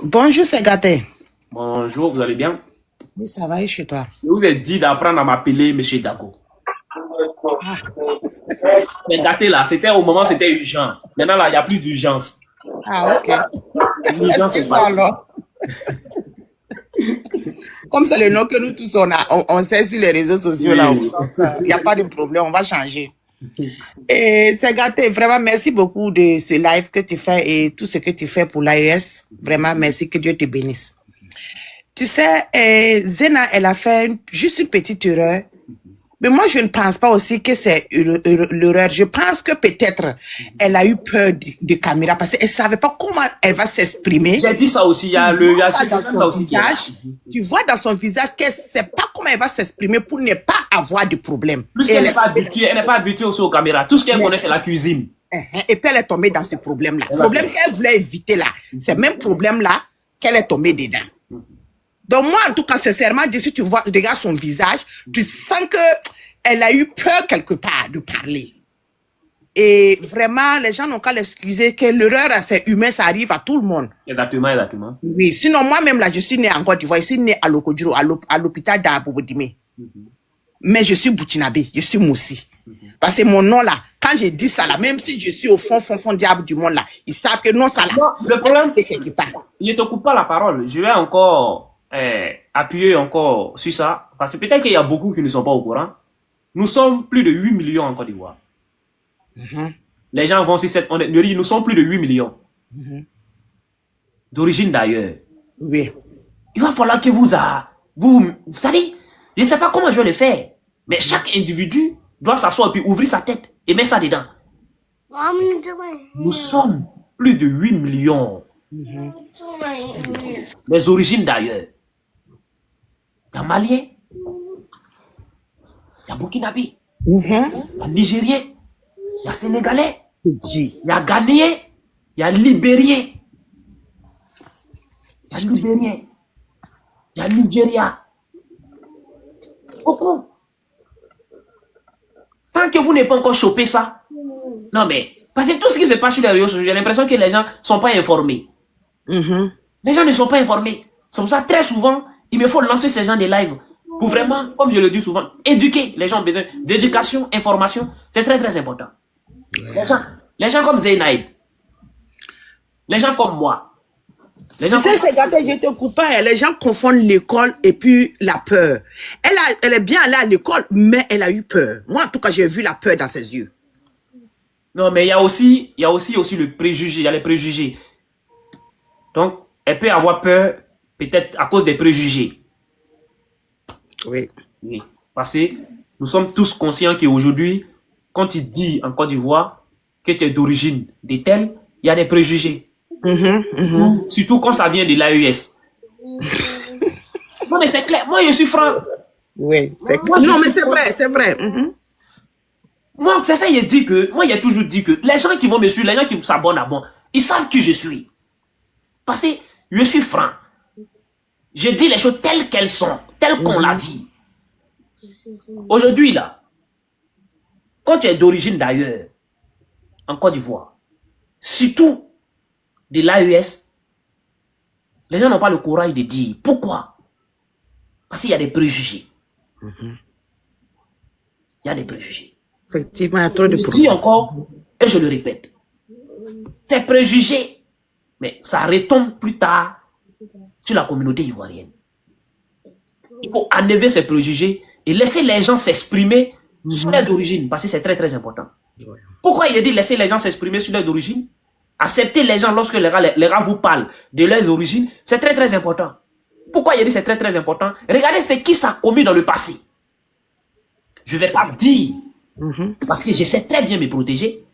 Bonjour, c'est gâté. Bonjour, vous allez bien? Oui, ça va et chez toi? Je vous ai dit d'apprendre à m'appeler Monsieur Dago. Ah, Mais gâté là, c'était au moment où c'était urgent. Maintenant là, il n'y a plus d'urgence. ok. L'urgence est Excuse-moi passée. alors. Comme c'est le nom que nous tous on sait sur les réseaux sociaux là, Oui. il n'y a pas de problème, on va changer. Et c'est gâté, vraiment merci beaucoup de ce live que tu fais et tout ce que tu fais pour l'AES. Vraiment merci, que Dieu te bénisse. Tu sais, Zena, elle a fait juste une petite erreur. Mais moi, je ne pense pas aussi que c'est l'erreur. Je pense que peut-être elle a eu peur de caméra parce qu'elle ne savait pas comment elle va s'exprimer. J'ai dit ça aussi, il y a ce Dans problème là son aussi qui est là. visage, tu vois dans son visage qu'elle ne sait pas comment elle va s'exprimer pour ne pas avoir de problème. Plus Et qu'elle elle n'est pas habituée, elle n'est pas habituée aussi aux caméras. Tout ce qu'elle connaît, c'est la cuisine. Et puis elle est tombée dans ce problème-là. Elle Le va problème faire. qu'elle voulait éviter là, c'est le même problème-là qu'elle est tombée dedans. Donc moi, en tout cas, sincèrement, si tu vois, regardes son visage, tu sens que elle a eu peur quelque part de parler. Et vraiment, les gens n'ont qu'à l'excuser que l'erreur, c'est humain, ça arrive à tout le monde. Exactement, exactement. Oui, sinon moi-même là, je suis née en Côte d'Ivoire, je suis née à Lokodjiro, à l'hôpital d'Abobodime. Mais je suis Boutinabé, je suis Moussi. Parce que mon nom là, quand je dis ça là, même si je suis au fond diable du monde là, ils savent que non, ça là, Non, le problème, c'est quelque part. je ne te coupe pas la parole. Je vais encore appuyer encore sur ça. Parce que peut-être qu'il y a beaucoup qui ne sont pas au courant. Nous sommes plus de 8 millions en Côte d'Ivoire. Les gens vont sur cette honnêterie, nous sommes plus de 8 millions. D'origine d'ailleurs. Oui. Il va falloir que vous savez, je ne sais pas comment je vais le faire. Mais chaque individu doit s'asseoir et puis ouvrir sa tête et mettre ça dedans. Nous sommes plus de 8 millions. Les origines d'ailleurs. Il y a Malien, il y a Burkinabé, il y a Nigérien, il y a Sénégalais, il y a Ghanéen, il y a Libérien, il y a Libérien, il y a Nigeria. Beaucoup. Tant que vous n'avez pas encore chopé ça, non mais, parce que tout ce qui se passe sur les réseaux sociaux, j'ai l'impression que les gens ne sont pas informés. Les gens ne sont pas informés. C'est pour ça, très souvent, il me faut lancer ces gens des lives pour vraiment, comme je le dis souvent, éduquer. Les gens ont besoin d'éducation, information. C'est très, très important. Les gens comme Zenaïb, les gens comme moi. Les gens Tu sais, c'est gâté, je te coupe pas. Les gens confondent l'école et puis la peur. Elle est bien allée à l'école, mais elle a eu peur. Moi, en tout cas, j'ai vu la peur dans ses yeux. Non, mais il y a aussi le préjugé. Il y a les préjugés. Donc, elle peut avoir peur, peut-être à cause des préjugés. Oui. Oui. Parce que nous sommes tous conscients qu'aujourd'hui, quand tu dis en Côte d'Ivoire que tu es d'origine de tel, il y a des préjugés. Surtout quand ça vient de l'AES. Non, mais c'est clair. Moi, je suis franc. Oui. Non, mais c'est vrai, c'est vrai. Moi, c'est ça, moi, il a toujours dit que les gens qui vont me suivre, les gens qui s'abonnent à moi, ils savent qui je suis. Parce que je suis franc. Je dis les choses telles qu'elles sont, telles qu'on la vit. Aujourd'hui, là, quand tu es d'origine d'ailleurs, en Côte d'Ivoire, surtout de l'AES, les gens n'ont pas le courage de dire. Pourquoi? Parce qu'il y a des préjugés. Il y a des préjugés. Effectivement, il y a trop de Je problèmes. dis encore, et je le répète, ces préjugés, mais ça retombe plus tard sur la communauté ivoirienne. Il faut enlever ces préjugés et laisser les gens s'exprimer sur leur origine, parce que c'est très très important. Pourquoi il est dit laisser les gens s'exprimer sur leur origine? Accepter les gens lorsque les gars vous parlent de leur origine, c'est très très important. Pourquoi il a dit c'est très très important? Regardez ce qui s'est commis dans le passé. Je ne vais pas dire, parce que je sais très bien me protéger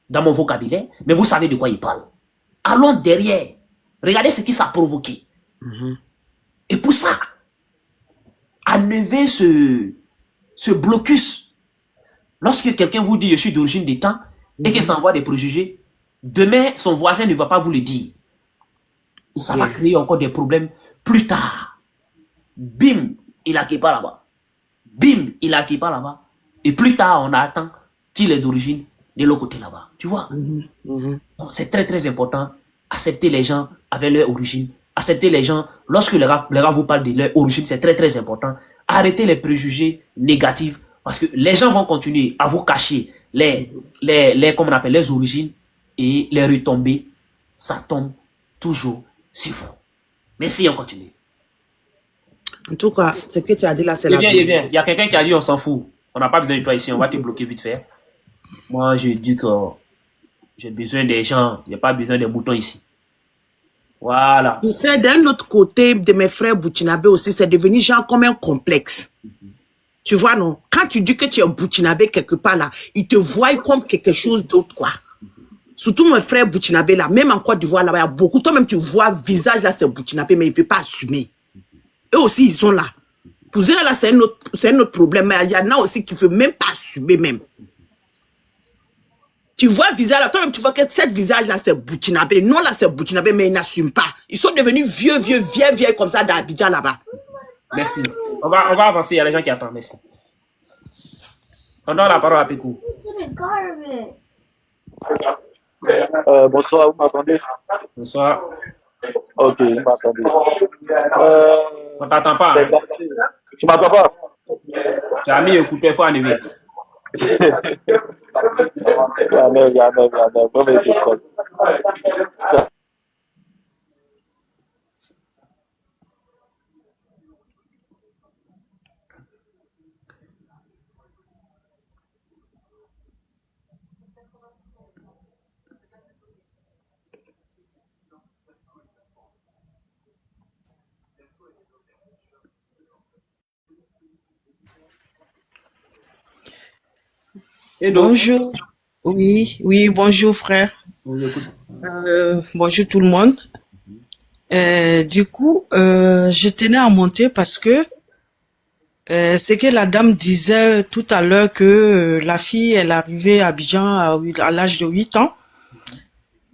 dans mon vocabulaire, mais vous savez de quoi il parle. Allons derrière. Regardez ce qui s'est provoqué. Et pour ça, enlever ce blocus. Lorsque quelqu'un vous dit je suis d'origine des temps et qu'il s'envoie des préjugés, demain, son voisin ne va pas vous le dire. Et ça va créer encore des problèmes plus tard. Bim, il a qui pas là-bas. Bim, il a qui pas là-bas. Et plus tard, on attend qu'il est d'origine de l'autre côté là-bas. Tu vois? Donc, c'est très, très important. Accepter les gens avec leur origine. Accepter les gens, lorsque les gars vous parlent de leur origine, c'est très, très important. Arrêtez les préjugés négatifs parce que les gens vont continuer à vous cacher comment on appelle, les origines et les retombées. Ça tombe toujours sur vous. Merci, on continue. En tout cas, ce que tu as dit là, c'est la Viens, vie. il y a quelqu'un qui a dit on s'en fout. On n'a pas besoin de toi ici, on va te bloquer vite fait. Moi, je dis que j'ai besoin des gens, il n'y a pas besoin des boutons ici. Voilà. Tu sais, d'un autre côté de mes frères Burkinabé aussi, c'est devenu genre comme un complexe. Tu vois, non? Quand tu dis que tu es Burkinabé quelque part là, ils te voient comme quelque chose d'autre, quoi. Surtout mes frères Burkinabé là, même en Côte d'Ivoire là, il y a beaucoup. Toi-même, tu vois, visage là, c'est Burkinabé, mais il ne veut pas assumer. Eux aussi, ils sont là. Pour eux là, c'est un autre problème. Mais il y en a aussi qui ne veulent même pas assumer même. Tu vois visage là, toi-même tu vois que cette visage là c'est Burkinabé. Non là c'est Burkinabé mais ils n'assument pas. Ils sont devenus vieux comme ça d'Abidjan là-bas. Merci. On va avancer, il y a les gens qui attendent. Merci. On donne la parole à Pékou. Bonsoir, vous m'entendez? Bonsoir. Ok, vous m'entendez. On t'attend pas. Hein? Tu m'entends pas? Tu as mis écouteur, il faut enlever. Bonjour. Oui, bonjour frère. Bonjour tout le monde. Du coup, je tenais à monter parce que c'est que la dame disait tout à l'heure que la fille, elle est arrivée à Abidjan à l'âge de 8 ans.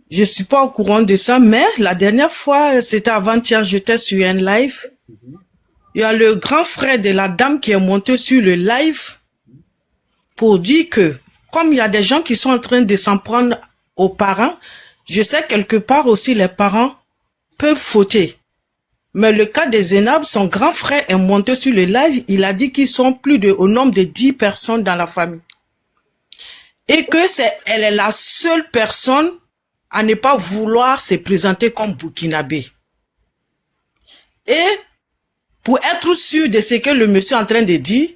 Je suis pas au courant de ça, mais la dernière fois, c'était avant-hier, j'étais sur un live. Il y a le grand frère de la dame qui est monté sur le live pour dire que, comme il y a des gens qui sont en train de s'en prendre aux parents, je sais quelque part aussi les parents peuvent fauter. Mais le cas de Zénab, son grand frère est monté sur le live, il a dit qu'ils sont au nombre de 10 personnes dans la famille. Et que elle est la seule personne à ne pas vouloir se présenter comme Burkinabé. Et pour être sûr de ce que le monsieur est en train de dire,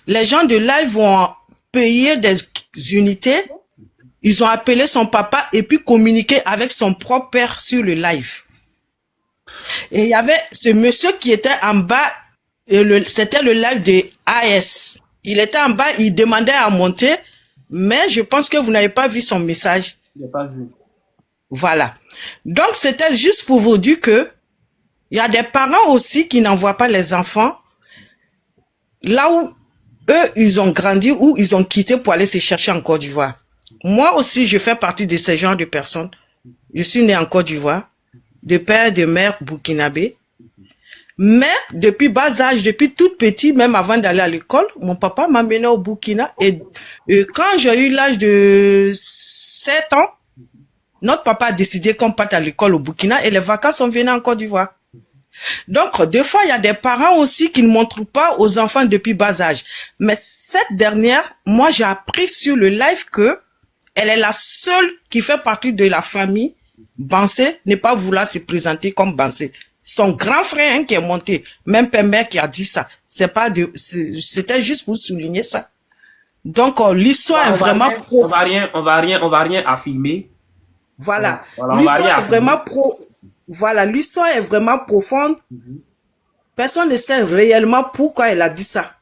les gens de live vont payer des unités, ils ont appelé son papa et puis communiqué avec son propre père sur le live. Et il y avait ce monsieur qui était en bas, c'était le live de AS. Il était en bas, il demandait à monter, mais je pense que vous n'avez pas vu son message. Je n'ai pas vu. Voilà. Donc, c'était juste pour vous dire que il y a des parents aussi qui n'envoient pas les enfants là où eux, ils ont grandi ou ils ont quitté pour aller se chercher en Côte d'Ivoire. Moi aussi, je fais partie de ces genres de personnes. Je suis né en Côte d'Ivoire, de père et de mère burkinabé. Mais depuis bas âge, depuis tout petit, même avant d'aller à l'école, mon papa m'a mené au Burkina. Et quand j'ai eu l'âge de 7 ans, notre papa a décidé qu'on parte à l'école au Burkina et les vacances sont venues en Côte d'Ivoire. Donc, des fois, il y a des parents aussi qui ne montrent pas aux enfants depuis bas âge. Mais cette dernière, moi, j'ai appris sur le live que elle est la seule qui fait partie de la famille. Bansé n'est pas vouloir se présenter comme Bansé. Son grand frère hein, qui est monté, même père-mère qui a dit ça. C'était juste pour souligner ça. Donc, l'histoire est vraiment profonde. On va rien affirmer. Voilà. L'histoire est vraiment Voilà, l'histoire est vraiment profonde. Personne ne sait réellement pourquoi elle a dit ça.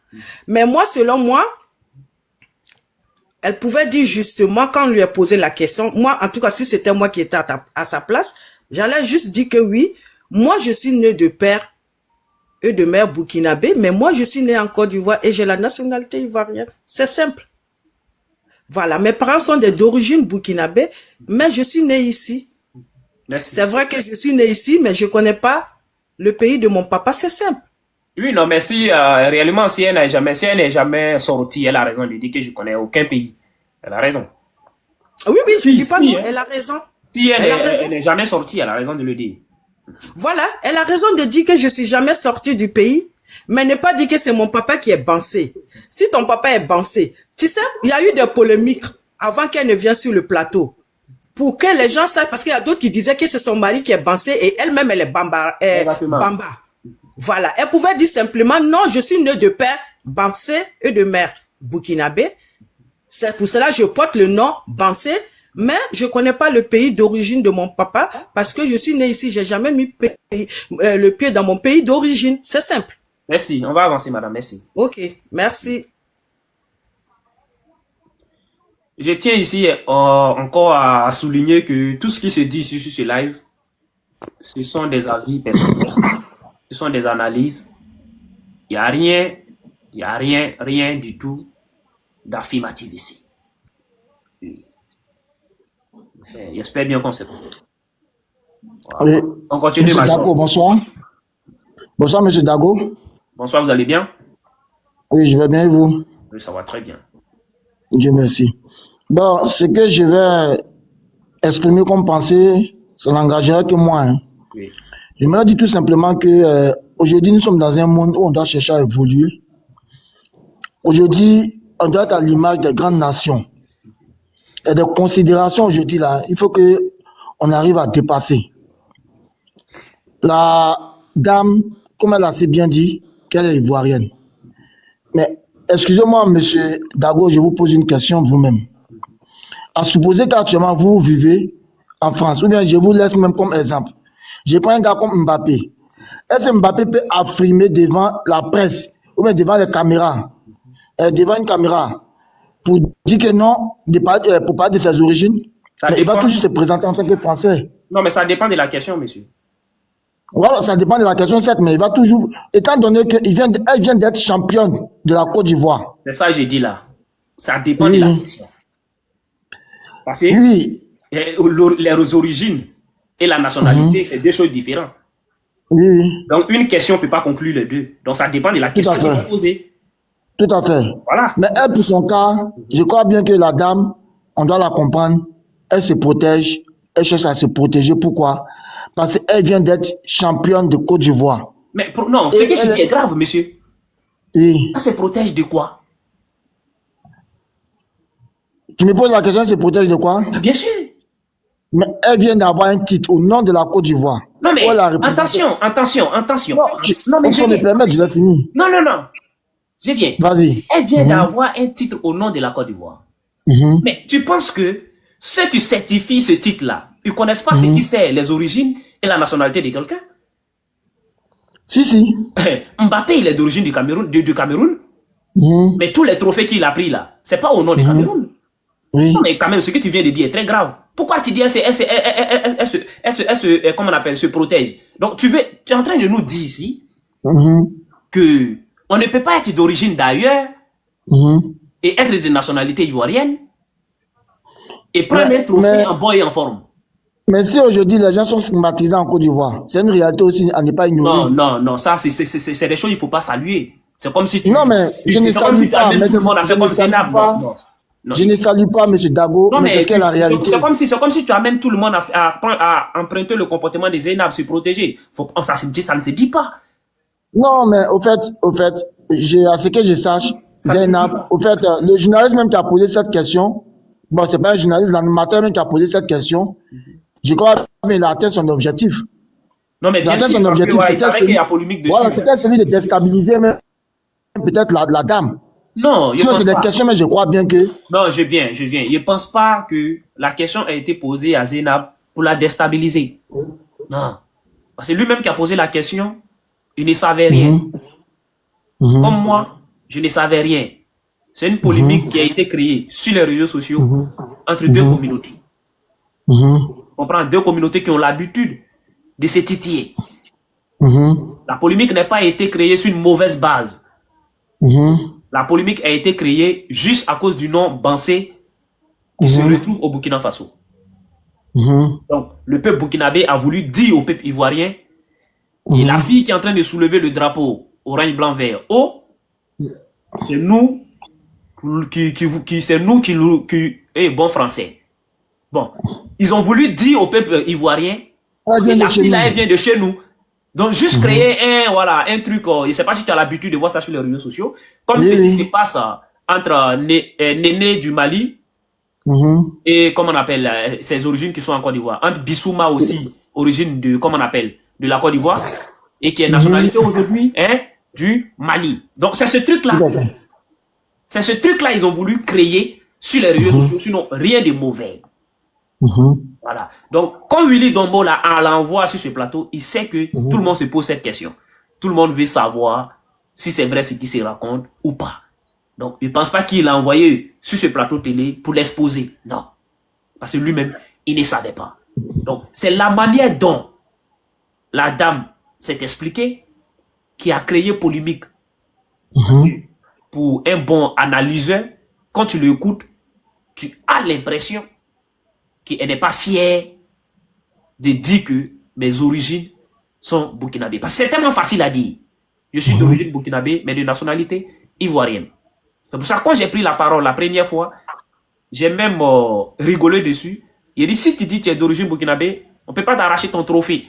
Mais moi, selon moi, elle pouvait dire justement, quand on lui a posé la question, moi, en tout cas, si c'était moi qui étais à sa place, j'allais juste dire que oui, moi, je suis né de père et de mère burkinabé, mais moi, je suis né en Côte d'Ivoire et j'ai la nationalité ivoirienne. C'est simple. Voilà, mes parents sont d'origine burkinabé, mais je suis né ici. C'est vrai que je suis né ici, mais je ne connais pas le pays de mon papa, c'est simple. Oui, non, mais si réellement, si elle n'est jamais sortie, elle a raison de dire que je ne connais aucun pays. Elle a raison. Oui, oui, je Si, dis pas si, non, hein. elle a raison. Si Elle a raison. elle n'est jamais sortie, elle a raison de le dire. Voilà, elle a raison de dire que je suis jamais sortie du pays, mais ne pas dire que c'est mon papa qui est bancé. Si ton papa est bancé, tu sais, il y a eu des polémiques avant qu'elle ne vienne sur le plateau. Pour que les gens sachent, parce qu'il y a d'autres qui disaient que c'est son mari qui est bancé et elle-même elle est Exactement. bamba. Voilà, elle pouvait dire simplement non, je suis née de père bancé et de mère burkinabé. C'est pour cela que je porte le nom bancé, mais je connais pas le pays d'origine de mon papa parce que je suis né ici, j'ai jamais mis le pied dans mon pays d'origine. C'est simple. Merci, on va avancer, madame, merci. Ok, merci. Je tiens ici encore à souligner que tout ce qui se dit ici sur ce live, ce sont des avis personnels, ce sont des analyses. Il n'y a rien du tout d'affirmatif ici. Oui. J'espère bien qu'on s'est compris. Voilà. Oui. On continue, Monsieur Major. Dago, bonsoir. Bonsoir, Monsieur Dago. Bonsoir, vous allez bien? Oui, je vais bien et vous? Oui, ça va très bien. Dieu merci. Bon, ce que je vais exprimer comme pensée, ça n'engagerait que moi. Hein. Oui. Je me dis tout simplement que aujourd'hui, nous sommes dans un monde où on doit chercher à évoluer. Aujourd'hui, on doit être à l'image des grandes nations. Et des considérations aujourd'hui, là, il faut que on arrive à dépasser. La dame, comme elle a si bien dit, qu'elle est ivoirienne. Mais excusez-moi, monsieur Dago, je vous pose une question vous-même. À supposer qu'actuellement vous vivez en France, ou bien je vous laisse même comme exemple. Je prends un gars comme Mbappé. Est-ce que Mbappé peut affirmer devant la presse, ou bien devant les caméras, devant une caméra, pour dire que non, pour parler de ses origines, Ça mais il va dépend. toujours se présenter en tant que Français. Non, mais ça dépend de la question, monsieur. Voilà, ça dépend de la question, certes, mais il va toujours, étant donné qu'elle vient d'être championne de la Côte d'Ivoire. C'est ça que j'ai dit là. Ça dépend de Oui. la question. Parce que Oui, les origines et la nationalité, c'est deux choses différentes. oui, oui, Donc, une question ne peut pas conclure les deux. Donc, ça dépend de la question à qui fait. est posée. tout à fait. Voilà. Mais elle, pour son cas, je crois bien que la dame, on doit la comprendre, elle se protège, elle cherche à se protéger. Pourquoi? Parce qu'elle vient d'être championne de Côte d'Ivoire. Mais non, ce Et que tu elle- dis est grave, monsieur. Oui. Elle se protège de quoi? Tu me poses la question, elle se protège de quoi? Bien sûr. Mais elle vient d'avoir un titre au nom de la Côte d'Ivoire. Non, mais Où elle a représenté- attention. Non, mais si on me permet, je l'ai fini. Non. Je viens. Vas-y. Elle vient d'avoir un titre au nom de la Côte d'Ivoire. Mhm. Mais tu penses que ceux qui certifient ce titre-là, ils ne connaissent pas ce qui c'est les origines et la nationalité de quelqu'un? Si. Mbappé, il est d'origine du Cameroun, du Cameroun, Mhm. mais tous les trophées qu'il a pris là, c'est pas au nom du Cameroun. Oui. Non, mais quand même, ce que tu viens de dire est très grave. Pourquoi tu dis elle comment on appelle, se protège? Donc, tu es en train de nous dire ici Mhm. que on ne peut pas être d'origine d'ailleurs Mhm. et être de nationalité ivoirienne et prendre Mais- un trophée mais- en bonne et en forme. Mais si aujourd'hui les gens sont stigmatisés en Côte d'Ivoire, c'est une réalité aussi à ne pas ignorer. Non, ça, c'est des choses qu'il ne faut pas saluer. C'est comme si tu... Non, mais je ne c'est comme salue si tu pas, amènes mais tout le monde à je faire ne comme salue Zénab. pas. Non. Je ne salue pas M. Dago, Non, mais c'est ce qu'est la réalité. c'est comme si tu amènes tout le monde à emprunter le comportement des Zénab, se protéger. Ça ne se dit pas. Non, mais au fait, à ce que je sache, Ça Zainab, me dit au fait, le journaliste même qui a posé cette question, bon, c'est pas un journaliste, l'animateur même qui a posé cette question, je crois qu'il a atteint son objectif. Non, mais Il a bien atteint sûr, son parce que, objectif, ouais, il c'était savait qu'il y a polémique dessus. voilà, c'était celui de déstabiliser même peut-être la dame. Non, je Sinon, pense c'est des pas. questions, mais je crois bien que Non, je viens. Je pense pas que la question a été posée à Zénab pour la déstabiliser. Non. Parce que lui-même qui a posé la question, il ne savait rien. Comme moi, je ne savais rien. C'est une polémique qui a été créée sur les réseaux sociaux entre deux communautés. On prend deux communautés qui ont l'habitude de se titiller. La polémique n'a pas été créée sur une mauvaise base. La polémique a été créée juste à cause du nom Bansé qui se retrouve au Burkina Faso. Donc, le peuple burkinabé a voulu dire au peuple ivoirien, et la fille qui est en train de soulever le drapeau orange, blanc, vert, haut, c'est nous qui bon français, Bon, ils ont voulu dire au peuple ivoirien, Elle vient de la chez fille là, nous. elle vient de chez nous. Donc, juste créer un truc, je ne sais pas si tu as l'habitude de voir ça sur les réseaux sociaux, comme Oui, ce qui oui. se passe entre Néné du Mali Mhm. et, comment on appelle, ses origines qui sont en Côte d'Ivoire. Entre Bissouma aussi, origine de, comment on appelle, de la Côte d'Ivoire, et qui est nationalité aujourd'hui, hein, du Mali. Donc, c'est ce truc-là. Tout à fait. C'est ce truc-là ils ont voulu créer sur les réseaux sociaux, sinon rien de mauvais. Mhm. Voilà. Donc, quand Willy Dombo l'envoie sur ce plateau, il sait que tout le monde se pose cette question. Tout le monde veut savoir si c'est vrai ce qui se raconte ou pas. Donc, je ne pense pas qu'il l'a envoyé sur ce plateau télé pour l'exposer. Non. Parce que lui-même, il ne savait pas. Donc, c'est la manière dont la dame s'est expliquée qui a créé polémique. Parce que pour un bon analyseur, quand tu l'écoutes, tu as l'impression qu'elle n'est pas fière de dire que mes origines sont burkinabées. Parce que c'est tellement facile à dire. Je suis d'origine burkinabé, mais de nationalité ivoirienne. C'est pour ça que quand j'ai pris la parole la première fois, j'ai même rigolé dessus. Il dit, si tu dis que tu es d'origine burkinabé, on ne peut pas t'arracher ton trophée.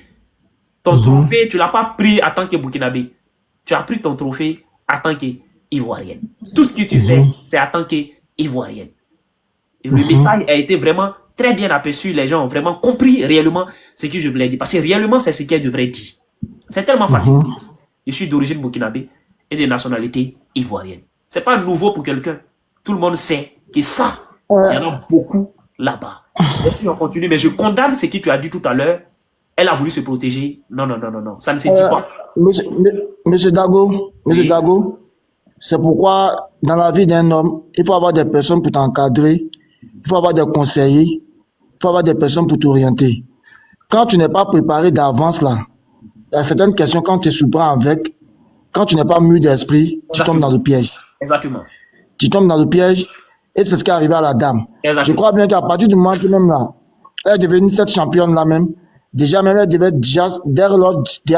Ton trophée, tu ne l'as pas pris en tant que burkinabé. Tu as pris ton trophée en tant qu'ivoirienne. Tout ce que tu fais, c'est en tant qu'ivoirienne. Et le message a été vraiment très bien aperçu. Les gens ont vraiment compris réellement ce que je voulais dire. Parce que réellement, c'est ce qu'elle devrait dire. C'est tellement facile. Je suis d'origine burkinabé et de nationalité ivoirienne. C'est pas nouveau pour quelqu'un. Tout le monde sait que ça, il y en a beaucoup là-bas. Et si on continue, mais je condamne ce que tu as dit tout à l'heure. Elle a voulu se protéger. Non, non, non, non, non. Ça ne se dit pas. Monsieur Dago, Oui. Dago, c'est pourquoi dans la vie d'un homme, il faut avoir des personnes pour t'encadrer, il faut avoir des conseillers, il faut avoir des personnes pour t'orienter. Quand tu n'es pas préparé d'avance là, il y a certaines questions quand tu es surprends avec, quand tu n'es pas mûr d'esprit, tu tombes dans le piège. Exactement. Tu tombes dans le piège et c'est ce qui est arrivé à la dame. Exactement. Je crois bien qu'à partir du moment que même là, elle est devenue cette championne là même, déjà même elle devait déjà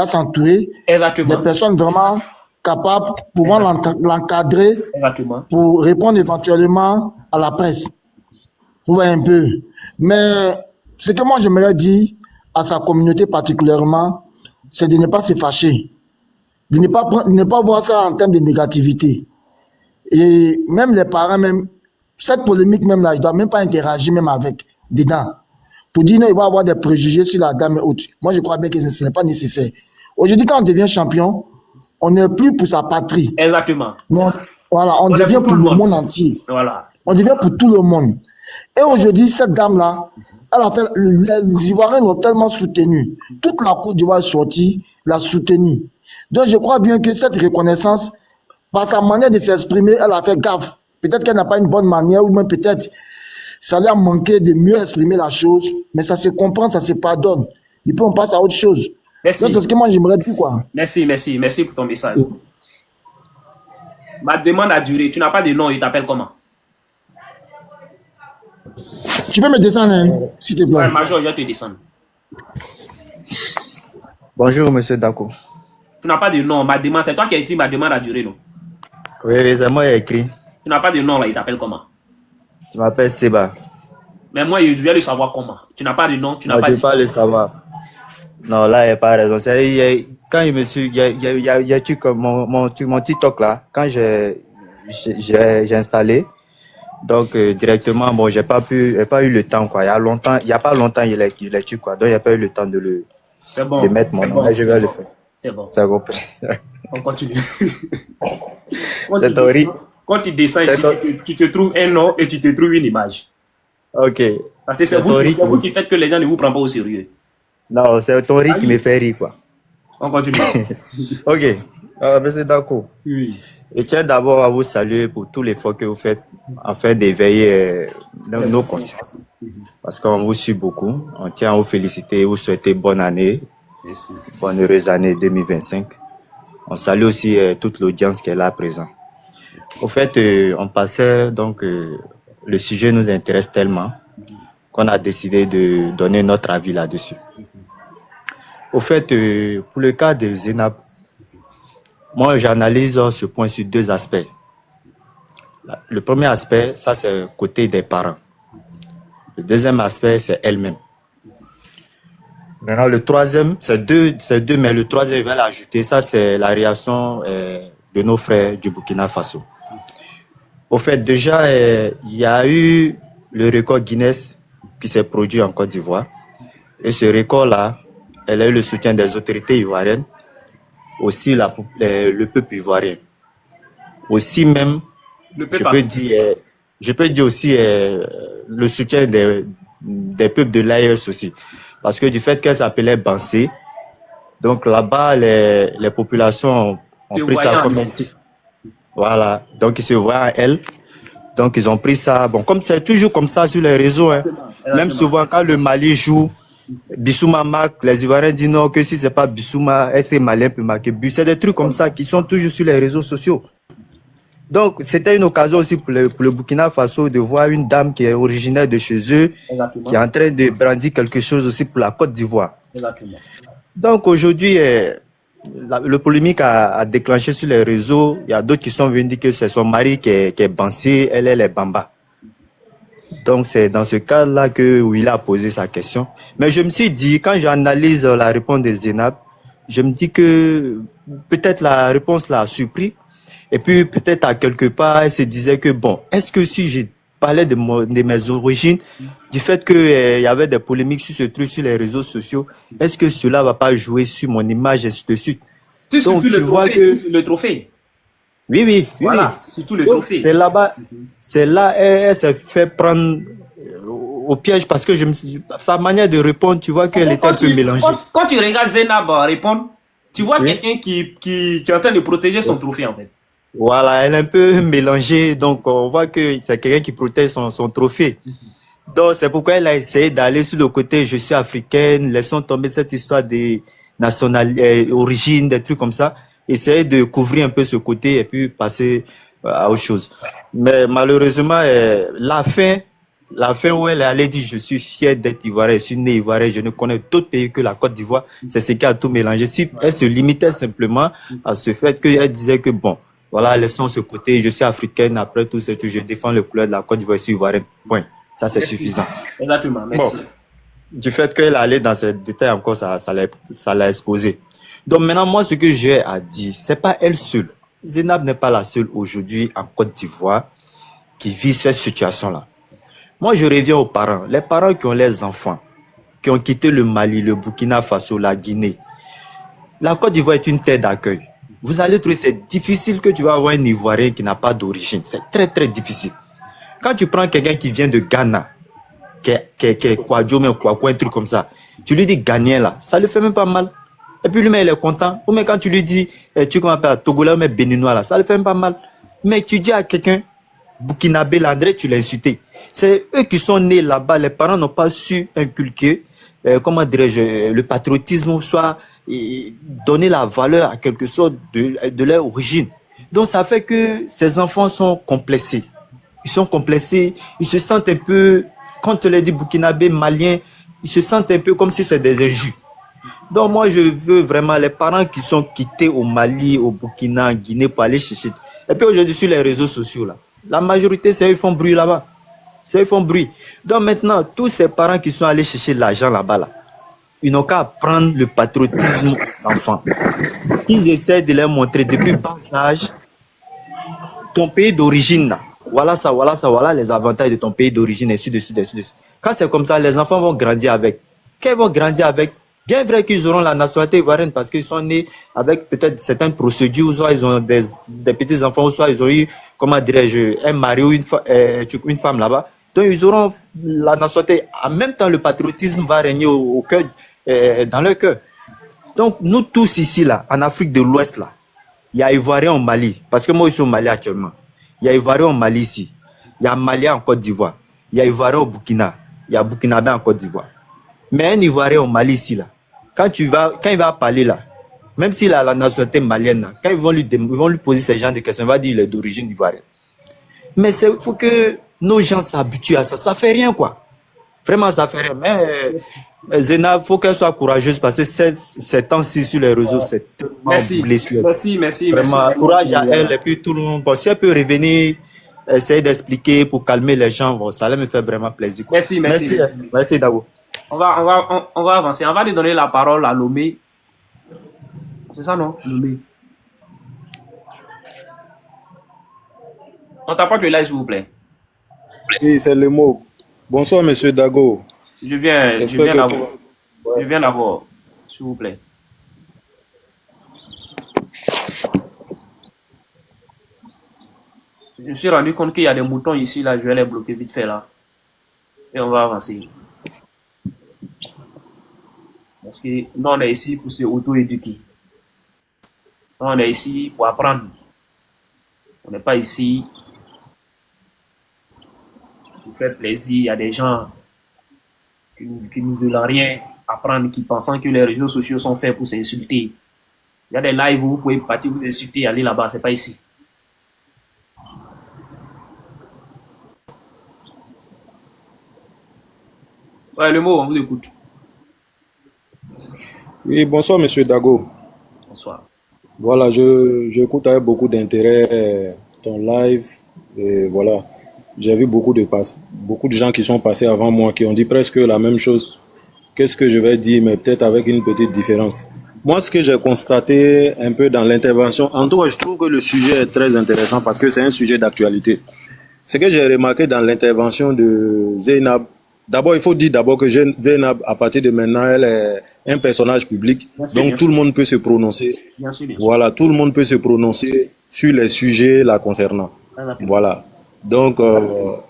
s'entourer Exactement. des personnes vraiment capables, pouvant l'encadrer Exactement. pour répondre éventuellement à la presse. Vous voyez un peu. Mais ce que moi j'aimerais dire à sa communauté particulièrement, c'est de ne pas se fâcher, de ne pas voir ça en termes de négativité. Et même les parents, même, cette polémique même là, ils ne doivent même pas interagir même avec, dedans. Pour dire non, il va avoir des préjugés sur la dame et autres. Moi, je crois bien que ce n'est pas nécessaire. Aujourd'hui, quand on devient champion, on n'est plus pour sa patrie. Exactement. Voilà, on devient pour le monde entier. Voilà. On devient pour tout le monde. Et aujourd'hui, cette dame-là, elle a fait, les Ivoiriens l'ont tellement soutenue. Toute la Côte d'Ivoire est sortie, l'a soutenue. Donc, je crois bien que cette reconnaissance, par sa manière de s'exprimer, elle a fait gaffe. Peut-être qu'elle n'a pas une bonne manière, ou même peut-être ça lui a manqué de mieux exprimer la chose, mais ça se comprend, ça se pardonne. Et puis on passe à autre chose. Merci. Donc, c'est ce que moi j'aimerais dire, quoi. Merci, merci, merci pour ton message. Ma demande a duré. Tu n'as pas de nom, il t'appelle comment? Tu peux me descendre, hein, s'il te plaît. Ouais, Major, je vais te descendre. Bonjour, monsieur Dako. Tu n'as pas de nom. Ma demande, c'est toi qui as écrit ma demande a duré, non? Oui, c'est moi qui ai écrit. Tu n'as pas de nom, là, il t'appelle comment? Tu m'appelles Seba. Mais moi, je viens de savoir comment. Tu n'as pas de nom, tu n'as Non, pas tu de... veux pas le savoir. Non, là, il n'y a pas raison. Quand il me suit, il y a comme mon TikTok là, quand j'ai installé, donc directement, bon, j'ai pas eu le temps, quoi. Il y a pas longtemps, il est tué, quoi. Donc, il n'y a pas eu le temps de bon, de mettre mon nom. Là, je vais le faire. C'est bon. Ça compris. On continue. C'est Quand tu descends ici, tu te trouves un nom et tu te trouves une image. Ok. Parce que c'est vous qui faites que les gens ne vous prennent pas au sérieux. Non, c'est ton riz qui me fait rire, quoi. On continue. Ok. Monsieur Dako. Oui. Je tiens d'abord à vous saluer pour tout l'effort que vous faites afin d'éveiller nos consciences. Parce qu'on vous suit beaucoup. On tient à vous féliciter et vous souhaiter bonne année. Merci. Bonne heureuse année 2025. On salue aussi toute l'audience qui est là présent. Au fait, on passait donc le sujet nous intéresse tellement qu'on a décidé de donner notre avis là-dessus. Au fait, pour le cas de Zénab, moi j'analyse ce point sur deux aspects. Le premier aspect, ça c'est côté des parents. Le deuxième aspect, c'est elle-même. Maintenant, le troisième, c'est deux, mais le troisième, je vais l'ajouter. Ça, c'est la réaction de nos frères du Burkina Faso. Au fait, déjà, il y a eu le record Guinness qui s'est produit en Côte d'Ivoire. Et ce record-là, elle a eu le soutien des autorités ivoiriennes, aussi le peuple ivoirien. Aussi même, je peux dire aussi le soutien des peuples de l'AES aussi. Parce que du fait qu'elle s'appelait Bansé, donc là-bas, les populations ont pris ça comme un titre. Voilà, donc ils se voient en elle. Donc ils ont pris ça. Bon, comme c'est toujours comme ça sur les réseaux, hein. Même souvent quand le Mali joue, Bissouma marque, les Ivoiriens disent non, que si c'est pas Bissouma, c'est Malien peut marquer but. C'est des trucs comme ça qui sont toujours sur les réseaux sociaux. Donc c'était une occasion aussi pour le Burkina Faso de voir une dame qui est originaire de chez eux, qui est en train de brandir quelque chose aussi pour la Côte d'Ivoire. Donc aujourd'hui, le polémique a déclenché sur les réseaux. Il y a d'autres qui sont venus dire que c'est son mari qui est Bansé, elle est Bamba. Donc c'est dans ce cas-là que Willa a posé sa question. Mais je me suis dit, quand j'analyse la réponse de Zénab, je me dis que peut-être la réponse l'a surpris. Et puis peut-être à quelque part, elle se disait que bon, est-ce que si je parlais de mes origines, du fait qu'il y avait des polémiques sur ce truc sur les réseaux sociaux, est-ce que cela va pas jouer sur mon image et ainsi de suite? Donc tu vois que le trophée. Oui. Voilà, surtout le trophée. C'est là-bas, c'est là elle s'est fait prendre au piège parce que sa manière de répondre, tu vois qu'elle était un peu mélangée. Quand tu regardes Zénab répondre, tu vois quelqu'un qui est en train de protéger son trophée en fait. Voilà, elle est un peu mélangée, donc on voit que c'est quelqu'un qui protège son trophée. Donc c'est pourquoi elle a essayé d'aller sur le côté je suis africaine, laissons tomber cette histoire des origines, des trucs comme ça, essayer de couvrir un peu ce côté et puis passer à autre chose. Mais malheureusement, la fin où elle est allée dire je suis fière d'être ivoirienne, je suis née ivoirienne, je ne connais d'autres pays que la Côte d'Ivoire, c'est ce qui a tout mélangé. Si elle se limitait simplement à ce fait qu'elle disait que bon, voilà, laissons ce côté, je suis africaine, après tout, je défends le couleur de la Côte d'Ivoire, je suis ivoirienne. Point. Ça, c'est suffisant. Exactement, merci. Bon, du fait qu'elle allait dans ces détails encore, ça l'a exposé. Donc maintenant, moi, ce que j'ai à dire, c'est pas elle seule. Zénab n'est pas la seule aujourd'hui en Côte d'Ivoire qui vit cette situation-là. Moi, je reviens aux parents. Les parents qui ont les enfants, qui ont quitté le Mali, le Burkina Faso, la Guinée. La Côte d'Ivoire est une terre d'accueil. Vous allez trouver c'est difficile que tu vas avoir un Ivoirien qui n'a pas d'origine. C'est très, très difficile. Quand tu prends quelqu'un qui vient de Ghana, qui est Kwadjo, un truc comme ça, tu lui dis Ghanéen là, ça lui fait même pas mal. Et puis lui-même, il est content. Ou même quand tu lui dis, tu comment appelles Togolais ou même Béninois là, ça lui fait même pas mal. Mais tu dis à quelqu'un, Burkinabé, l'André, tu l'as insulté. C'est eux qui sont nés là-bas, les parents n'ont pas su inculquer, comment dirais-je, le patriotisme, soit donner la valeur à quelque chose de leur origine. Donc ça fait que ces enfants sont complexés. Ils sont complexés, ils se sentent un peu, quand on les dit Burkinabé, Maliens, ils se sentent un peu comme si c'était des injures. Donc moi je veux vraiment les parents qui sont quittés au Mali, au Burkina, en Guinée pour aller chercher. Et puis aujourd'hui sur les réseaux sociaux là, la majorité c'est eux qui font bruit là-bas. C'est eux qui font bruit. Donc maintenant tous ces parents qui sont allés chercher l'argent là-bas là, ils n'ont qu'à apprendre le patriotisme aux enfants. Ils essaient de leur montrer depuis bas âge ton pays d'origine là. Voilà les avantages de ton pays d'origine, ainsi de suite. Quand c'est comme ça, les enfants vont grandir avec. Quand ils vont grandir avec, bien vrai qu'ils auront la nationalité ivoirienne parce qu'ils sont nés avec peut-être certaines procédures, soit ils ont des petits-enfants, ou soit ils ont eu, comment dirais-je, un mari ou une femme là-bas. Donc ils auront la nationalité. En même temps, le patriotisme va régner au cœur, dans leur cœur. Donc nous tous ici, là, en Afrique de l'Ouest, là, il y a Ivoiriens au Mali, parce que moi je suis au Mali actuellement. Il y a Ivoiriens au Mali ici, il y a Maliens en Côte d'Ivoire, il y a Ivoiriens au Burkina, il y a Burkinabé en Côte d'Ivoire. Mais un Ivoirien au Mali ici, là, quand il va parler là, même s'il a la nationalité malienne, là, quand ils vont lui poser ce genre de questions, il va dire qu'il est d'origine ivoirienne. Mais il faut que nos gens s'habituent à ça. Ça fait rien quoi. Vraiment ça fait rien. Mais Zénab, il faut qu'elle soit courageuse parce que ces temps-ci sur les réseaux, c'est tellement blessure. Merci. Vraiment, courage à elle et puis tout le monde. Bon, si elle peut revenir essayer d'expliquer pour calmer les gens, bon, ça allait me faire vraiment plaisir. Quoi. Merci. Merci Dago. On va avancer. On va lui donner la parole à Lomé. C'est ça, non? Lomé. On t'apporte le live, s'il vous plaît. Oui, c'est le mot. Bonsoir, monsieur Dago. Je viens J'espère que d'abord. Ouais. Je viens d'abord, s'il vous plaît. Je me suis rendu compte qu'il y a des moutons ici, là. Je vais les bloquer vite fait, là. Et on va avancer. Parce que nous, on est ici pour se auto-éduquer. Nous, on est ici pour apprendre. On n'est pas ici pour faire plaisir. Il y a des gens qui ne veulent rien apprendre, qui pensent que les réseaux sociaux sont faits pour s'insulter. Il y a des lives où vous pouvez partir vous insulter, aller là-bas, c'est pas ici. Ouais, le mot, on vous écoute. Oui, bonsoir, monsieur Dago. Bonsoir. Voilà, j'écoute avec beaucoup d'intérêt ton live. Et voilà, j'ai vu beaucoup de gens qui sont passés avant moi qui ont dit presque la même chose. Qu'est-ce que je vais dire, mais peut-être avec une petite différence. Moi, ce que j'ai constaté un peu dans l'intervention, en tout cas, je trouve que le sujet est très intéressant parce que c'est un sujet d'actualité. Ce que j'ai remarqué dans l'intervention de Zainab, d'abord, il faut dire d'abord que Zainab, à partir de maintenant, elle est un personnage public. Bien sûr, Donc, bien tout le monde peut se prononcer. Bien sûr. Voilà, tout le monde peut se prononcer sur les sujets la concernant. Voilà. Donc,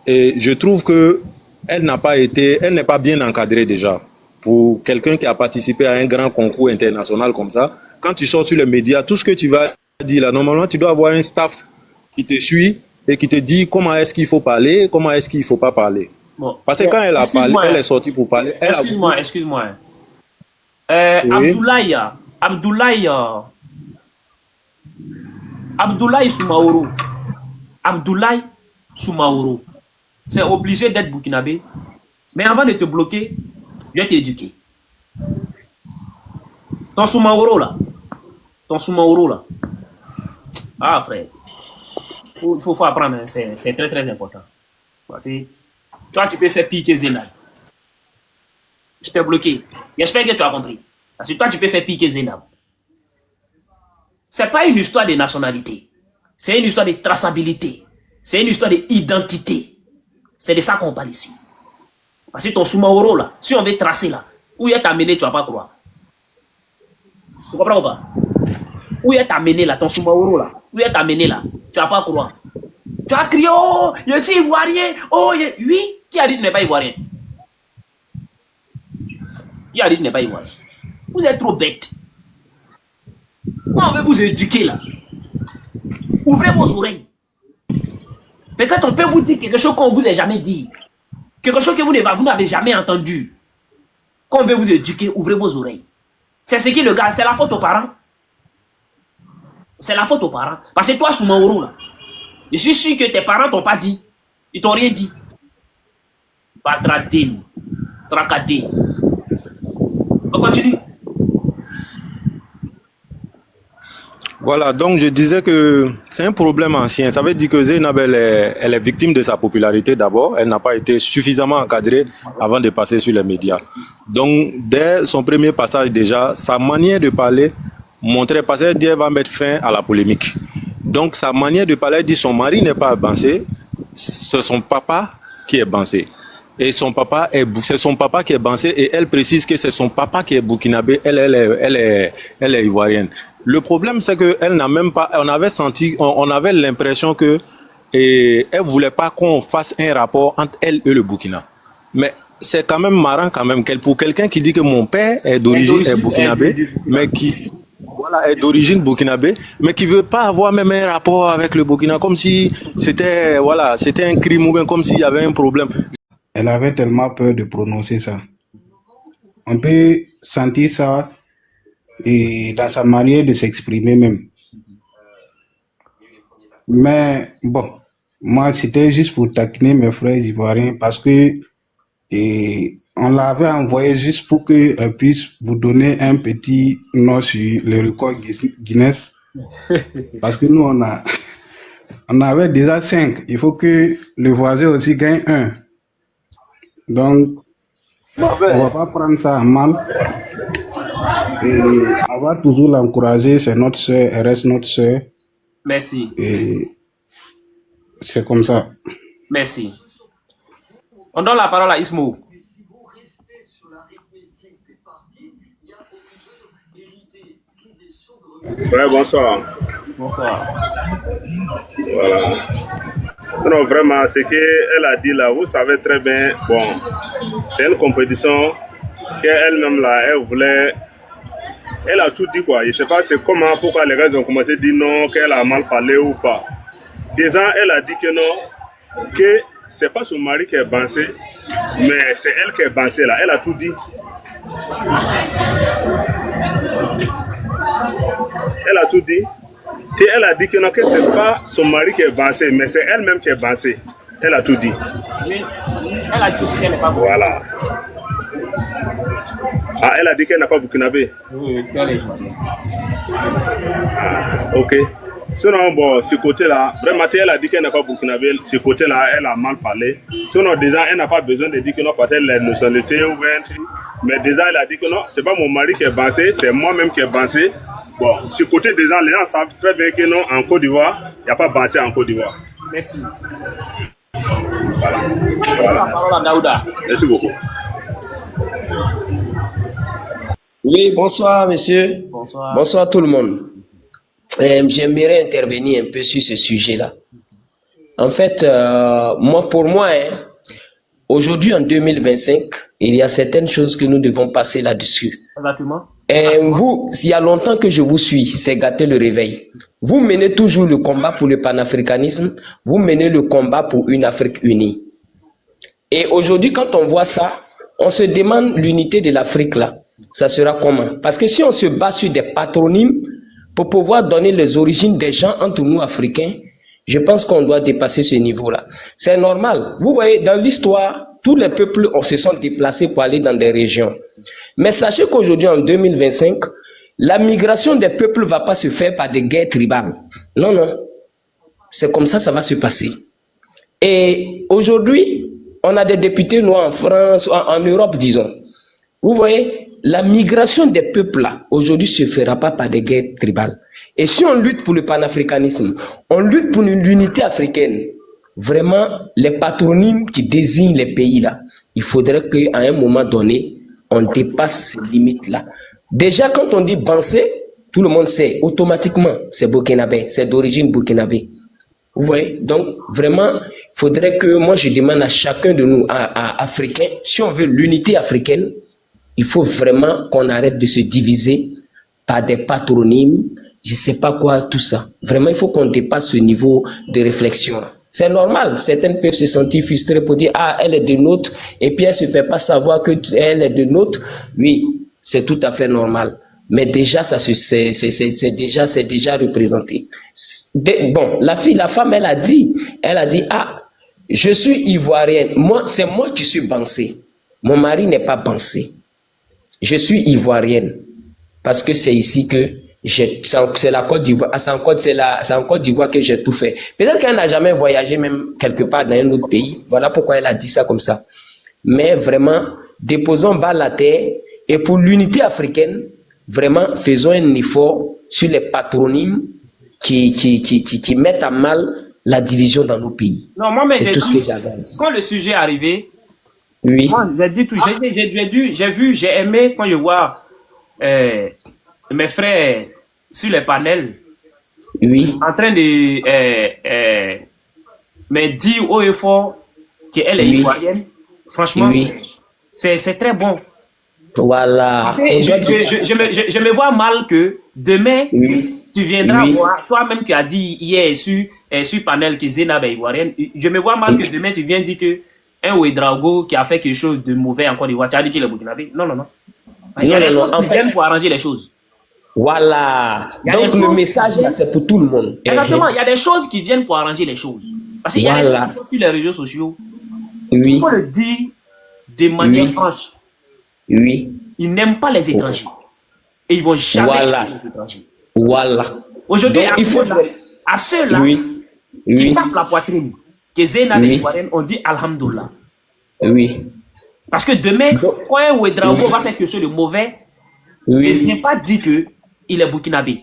et je trouve que elle n'est pas bien encadrée déjà. Pour quelqu'un qui a participé à un grand concours international comme ça, quand tu sors sur les médias, tout ce que tu vas dire là, normalement, tu dois avoir un staff qui te suit et qui te dit comment est-ce qu'il faut parler, comment est-ce qu'il ne faut pas parler. Bon. Parce que quand elle a parlé, elle est sortie pour parler. Excuse-moi. Oui. Abdoulaye Soumaoro, c'est obligé d'être burkinabé. Mais avant de te bloquer, je vais t'éduquer. Ton Soumaoro là. Ah frère. Faut apprendre, hein. C'est très très important. Voici. Toi, tu peux faire piquer Zénab. Je t'ai bloqué. J'espère que tu as compris. Parce que toi, tu peux faire piquer Zénab. C'est pas une histoire de nationalité. C'est une histoire de traçabilité. C'est une histoire d'identité. C'est de ça qu'on parle ici. Parce que ton Soumaoro là, si on veut tracer là, où il est amené, tu vas pas croire. Tu comprends ou pas? Où il est amené là, ton Soumaoro là, où il est amené là, tu vas pas croire. Tu as crié, oh, je suis ivoirien, oh, oui, qui a dit que tu n'es pas ivoirien? Qui a dit que tu n'es pas ivoirien? Vous êtes trop bête. Quand on veut vous éduquer là, ouvrez vos oreilles. Peut-être on peut vous dire quelque chose qu'on ne vous a jamais dit. Quelque chose que vous n'avez jamais entendu. Quand on veut vous éduquer, ouvrez vos oreilles. C'est ce qui le gars, c'est la faute aux parents. C'est la faute aux parents. Parce que toi, Soumaoro là, je suis sûr que tes parents t'ont pas dit. Ils t'ont rien dit. Patradine. Tracadine. On continue. Voilà, donc je disais que c'est un problème ancien. Ça veut dire que Zainab, elle est victime de sa popularité d'abord. Elle n'a pas été suffisamment encadrée avant de passer sur les médias. Donc, dès son premier passage déjà, sa manière de parler montrait, parce qu'elle dit qu'elle va mettre fin à la polémique. Donc, sa manière de parler, elle dit que son mari n'est pas bancé, c'est son papa qui est bancé. Et c'est son papa qui est bancé, et elle précise que c'est son papa qui est burkinabé, elle est ivoirienne. Le problème, c'est qu'elle n'a même pas, on avait l'impression que elle voulait pas qu'on fasse un rapport entre elle et le Burkina. Mais c'est quand même marrant pour quelqu'un qui dit que mon père est d'origine burkinabé, mais qui est d'origine burkinabé, mais qui veut pas avoir même un rapport avec le Burkina, comme si c'était un crime ou bien comme s'il y avait un problème. Elle avait tellement peur de prononcer ça. On peut sentir ça et dans sa manière de s'exprimer même. Mais bon, moi c'était juste pour taquiner mes frères ivoiriens parce que on l'avait envoyé juste pour qu'elle puisse vous donner un petit nom sur le record Guinness. Parce que nous on avait déjà 5. Il faut que le voisin aussi gagne 1. Donc, on ne va pas prendre ça à mal. Et on va toujours l'encourager. C'est notre soeur, elle reste notre soeur. Merci. Et c'est comme ça. Merci. On donne la parole à Ismo. Ouais, bonsoir. Bonsoir. Voilà. Sinon, vraiment, ce qu'elle a dit là, vous savez très bien, bon, c'est une compétition qu'elle-même là, elle voulait, elle a tout dit quoi. Je ne sais pas c'est comment, pourquoi les gars ont commencé à dire non, qu'elle a mal parlé ou pas. Déjà, elle a dit que non, que c'est pas son mari qui est bancé, mais c'est elle qui est bancée là. Elle a tout dit. Elle a tout dit. Et elle a dit que non, que c'est pas son mari qui est bancé, mais c'est elle-même qui est bancée. Elle a tout dit. Oui. Elle a dit qu'elle n'est pas burkinabé. Voilà. Ah, elle a dit qu'elle n'a pas burkinabé. Oui, qu'elle est. Ah, ok. Sinon, bon, ce côté-là, vraiment, elle a dit qu'elle n'a pas burkinabé. Ce côté-là, elle a mal parlé. Sinon, déjà, elle n'a pas besoin de dire que non, peut-être la nationalité ou un truc. Mais déjà, elle a dit que non, c'est pas mon mari qui est bancé, c'est moi-même qui est bancé. Bon, ce côté, déjà, les gens savent très bien que non, en Côte d'Ivoire, il n'y a pas bancé en Côte d'Ivoire. Merci. Voilà. La parole à Daouda. Merci beaucoup. Oui, bonsoir, monsieur. Bonsoir. Bonsoir tout le monde. J'aimerais intervenir un peu sur ce sujet-là. En fait, pour moi, aujourd'hui en 2025, il y a certaines choses que nous devons passer là-dessus. Exactement. Vous, il y a longtemps que je vous suis, c'est gâter le réveil. Vous menez toujours le combat pour le panafricanisme, vous menez le combat pour une Afrique unie. Et aujourd'hui, quand on voit ça, on se demande l'unité de l'Afrique là. Ça sera comment? Parce que si on se bat sur des patronymes pour pouvoir donner les origines des gens entre nous Africains, je pense qu'on doit dépasser ce niveau-là. C'est normal. Vous voyez, dans l'histoire, tous les peuples se sont déplacés pour aller dans des régions. Mais sachez qu'aujourd'hui, en 2025, la migration des peuples ne va pas se faire par des guerres tribales. Non, non. C'est comme ça va se passer. Et aujourd'hui, on a des députés noirs en France, en Europe, disons. Vous voyez, la migration des peuples là, aujourd'hui, ne se fera pas par des guerres tribales. Et si on lutte pour le panafricanisme, on lutte pour l'unité africaine, vraiment, les patronymes qui désignent les pays là, il faudrait qu'à un moment donné, on dépasse ces limites-là. Déjà, quand on dit Bansé, tout le monde sait, automatiquement, c'est burkinabé, c'est d'origine burkinabé. Vous voyez? Donc, vraiment, il faudrait que, moi, je demande à chacun de nous, à Africains, si on veut l'unité africaine, il faut vraiment qu'on arrête de se diviser par des patronymes, je ne sais pas quoi, tout ça. Vraiment, il faut qu'on dépasse ce niveau de réflexion. C'est normal, certaines peuvent se sentir frustrées pour dire « Ah, elle est de nôtre » et puis elle ne se fait pas savoir qu'elle est de nôtre. Oui, c'est tout à fait normal. Mais déjà, c'est déjà représenté. Bon, la femme, elle a dit « Ah, je suis ivoirienne. C'est moi qui suis bancée. Mon mari n'est pas bancé. Je suis ivoirienne. Parce que c'est ici que c'est la Côte d'Ivoire, c'est en Côte d'Ivoire que j'ai tout fait. Peut-être qu'elle n'a jamais voyagé même quelque part dans un autre pays. Voilà pourquoi elle a dit ça comme ça. Mais vraiment, déposons bas la terre et pour l'unité africaine, vraiment, faisons un effort sur les patronymes qui mettent à mal la division dans nos pays. Non, moi, mais c'est tout ce que j'avais dit. Quand le sujet est arrivé, oui. Moi, j'ai dit tout. J'ai aimé quand je vois mes frères sur les panels, oui, en train de me dire haut et fort qu'elle est ivoirienne. Franchement, oui, c'est très bon. Voilà. Je me vois mal que demain, oui, tu viendras oui, voir, toi-même qui as dit hier sur panel que Zénab est ivoirienne, je me vois mal que demain tu viens dire que un Ouedraogo qui a fait quelque chose de mauvais en Côte d'Ivoire, tu as dit qu'il est burkinabé. Non, non, non. Il y a des choses qui viennent pour arranger les choses. Voilà. Donc le message là, c'est pour tout le monde. Exactement. Il y a des choses qui viennent pour arranger les choses. Parce qu'il y a des choses qui sont sur les réseaux sociaux. Oui. Il faut le dire de manière franche. Oui. Ils n'aiment pas les étrangers. Et ils vont jamais aimer les étrangers. Voilà. Aujourd'hui, à ceux-là, oui, qui Oui, tape la poitrine, que Zena des oui, Ivoiriennes, on dit Alhamdoulilah. oui. Parce que demain, Donc, quand un Ouedraogo oui, va faire quelque chose de mauvais, ne oui. viens pas dire qu'il est burkinabé.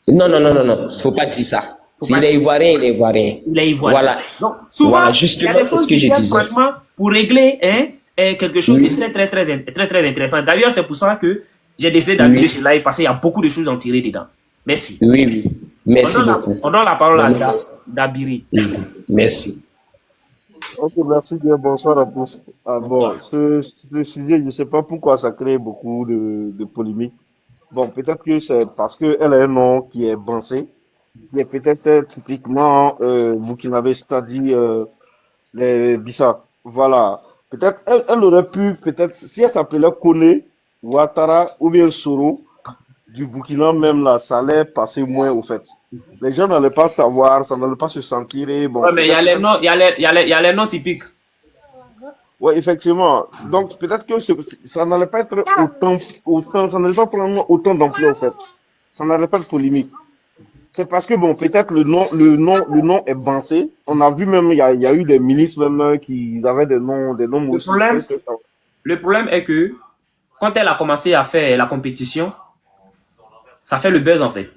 Non, non, non, non, non. Faut pas dire ça. Faut S'il pas est dire ça. ivoirien, il est ivoirien. Il est ivoirien. Voilà. Donc, souvent, Voilà, il y a justement, des c'est choses ce que qui je viennent disais. franchement pour régler quelque chose Oui, de très intéressant. D'ailleurs, c'est pour ça que j'ai décidé d'annuler oui, ce live parce qu'il y a beaucoup de choses à en tirer dedans. Merci. oui, oui. Merci beaucoup. On donne la parole à Vraiment, merci. Dabiri. Oui, merci. Ok, merci bien, bonsoir à tous. Ah bon, ce sujet, je ne sais pas pourquoi ça crée beaucoup de polémiques. Bon, peut-être que c'est parce qu'elle a un nom qui est Bansé, qui est peut-être typiquement burkinabé, c'est-à-dire les Bissau. Voilà. Peut-être, elle aurait pu, peut-être, si elle s'appelait Kone, Ouattara ou bien Soro, du Burkina même là, ça allait passer moins au fait. Les gens n'allaient pas savoir, ça n'allait pas se sentir, et bon, Ouais, mais il y a peut-être les noms, il y a les noms typiques. ouais, effectivement. Donc, peut-être que ça n'allait pas être autant, ça n'allait pas prendre autant d'ampleur, en fait. Ça n'allait pas de polémique. C'est parce que, bon, peut-être le nom est bancé. On a vu même, il y a eu des ministres même qui avaient des noms Le aussi. problème, Est-ce que ça... le problème est que quand elle a commencé à faire la compétition, ça fait le buzz en fait.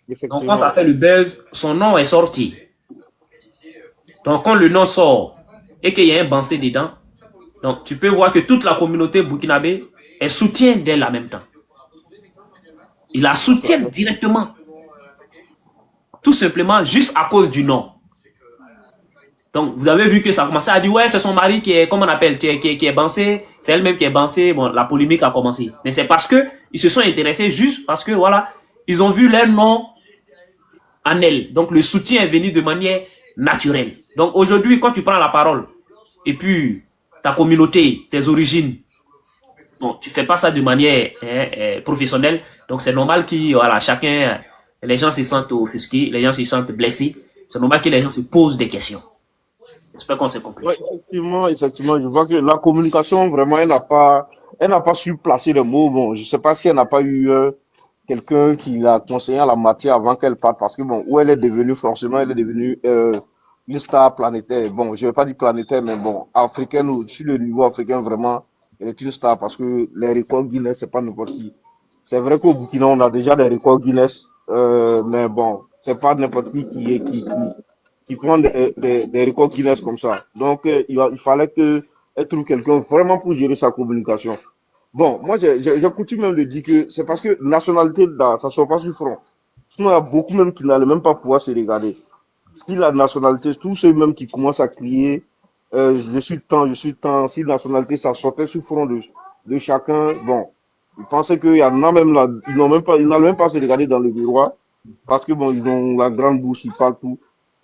Donc quand ça Effectivement. fait le buzz, son nom est sorti. Donc quand le nom sort et qu'il y a un Bansé dedans, donc tu peux voir que toute la communauté burkinabé elle soutient d'elle en même temps. Ils la soutiennent directement. Tout simplement juste à cause du nom. Donc vous avez vu que ça a commencé à dire ouais c'est son mari qui est, comment on appelle, qui est Bansé, c'est elle-même qui est Bansé, bon la polémique a commencé. Mais c'est parce que ils se sont intéressés juste parce que voilà, ils ont vu leur nom en elle. Donc le soutien est venu de manière naturelle. Donc aujourd'hui quand tu prends la parole et puis ta communauté, tes origines, bon, tu fais pas ça de manière professionnelle, donc c'est normal que voilà, chacun, les gens se sentent offusqués, les gens se sentent blessés, c'est normal que les gens se posent des questions. J'espère qu'on s'est compris. Ouais, effectivement, je vois que la communication, vraiment, elle n'a pas su placer les mots. Bon, je sais pas si elle n'a pas eu quelqu'un qui l'a conseillé en la matière avant qu'elle parte, parce que bon, où elle est devenue, forcément, elle est devenue une star planétaire. Bon, je vais pas dire planétaire, mais bon, africaine, ou sur le niveau africain, vraiment, elle est une star, parce que les records Guinness, c'est pas n'importe qui. C'est vrai qu'au Burkina, on a déjà des records Guinness, mais bon, c'est pas n'importe qui prend des records Guinness comme ça. Donc, il fallait qu'elle trouve quelqu'un vraiment pour gérer sa communication. Bon, moi, j'ai coutume même de dire que c'est parce que nationalité, là, ça ne sort pas sur front. Sinon, il y a beaucoup même qui n'allaient même pas pouvoir se regarder. Si la nationalité, tous ceux même qui commencent à crier, je suis temps, si la nationalité, ça sortait sur front de chacun, bon, ils pensaient qu'il y en a même là, ils n'allaient même pas se regarder dans le miroir, parce que bon, ils ont la grande bouche, ils parlent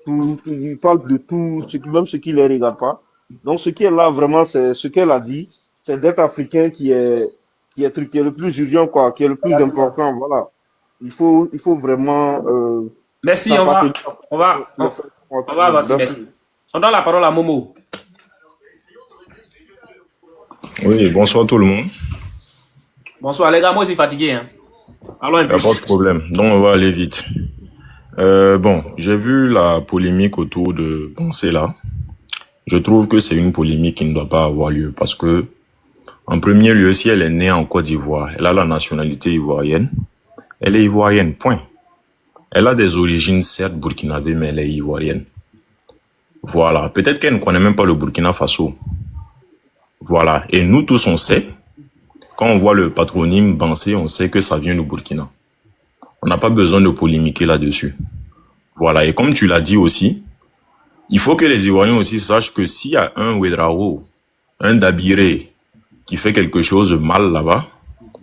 ils parlent de tout, même ce qui ne les regarde pas. Donc, ce qui est là, vraiment, c'est ce qu'elle a dit, c'est d'être africain qui est le plus urgent, quoi, qui est le plus important, voilà. Il faut vraiment, Merci, on va avancer, merci. On donne la parole à Momo. Oui, bonsoir tout le monde. Bonsoir, les gars, moi je suis fatigué. Hein. Allons un peu. Il n'y a pas de problème, donc on va aller vite. Bon, j'ai vu la polémique autour de Bansé là. Je trouve que c'est une polémique qui ne doit pas avoir lieu parce que, en premier lieu, si elle est née en Côte d'Ivoire, elle a la nationalité ivoirienne, elle est ivoirienne, point. Elle a des origines, certes, burkinabé, mais elle est ivoirienne. Voilà. Peut-être qu'elle ne connaît même pas le Burkina Faso. Voilà. Et nous tous, on sait, quand on voit le patronyme Bansé, on sait que ça vient du Burkina. On n'a pas besoin de polémiquer là-dessus. Voilà. Et comme tu l'as dit aussi, il faut que les Ivoiriens aussi sachent que s'il y a un Ouedraogo, un Dabiré, qui fait quelque chose de mal là-bas,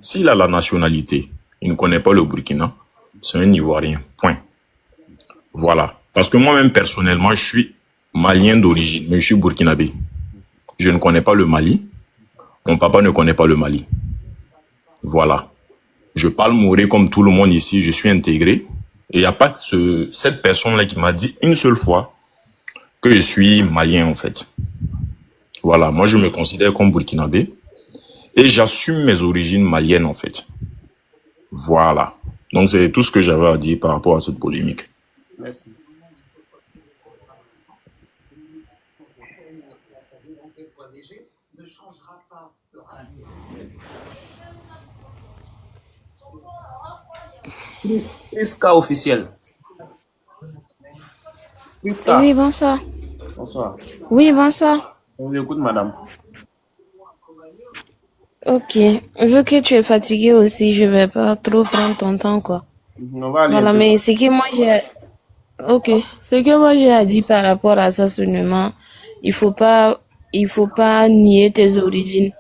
s'il a la nationalité, il ne connaît pas le Burkina, c'est un Ivoirien. Point. Voilà. Parce que moi-même, personnellement, je suis malien d'origine, mais je suis burkinabé. Je ne connais pas le Mali. Mon papa ne connaît pas le Mali. Voilà. Je parle moré comme tout le monde ici, je suis intégré. Et il n'y a pas cette personne-là qui m'a dit une seule fois que je suis malien, en fait. Voilà. Moi, je me considère comme burkinabé. Et j'assume mes origines maliennes, en fait. Voilà. Donc, c'est tout ce que j'avais à dire par rapport à cette polémique. Merci. Plus cas officiel. Plus cas. Oui, bonsoir. Bonsoir. Oui, bonsoir. On vous écoute, madame. Ok. Vu que tu es fatigué aussi, je vais pas trop prendre ton temps, quoi. On va aller. Voilà, mais ce que moi j'ai... Ok. Ce que moi j'ai à dire par rapport à ça seulement, il faut pas nier tes origines.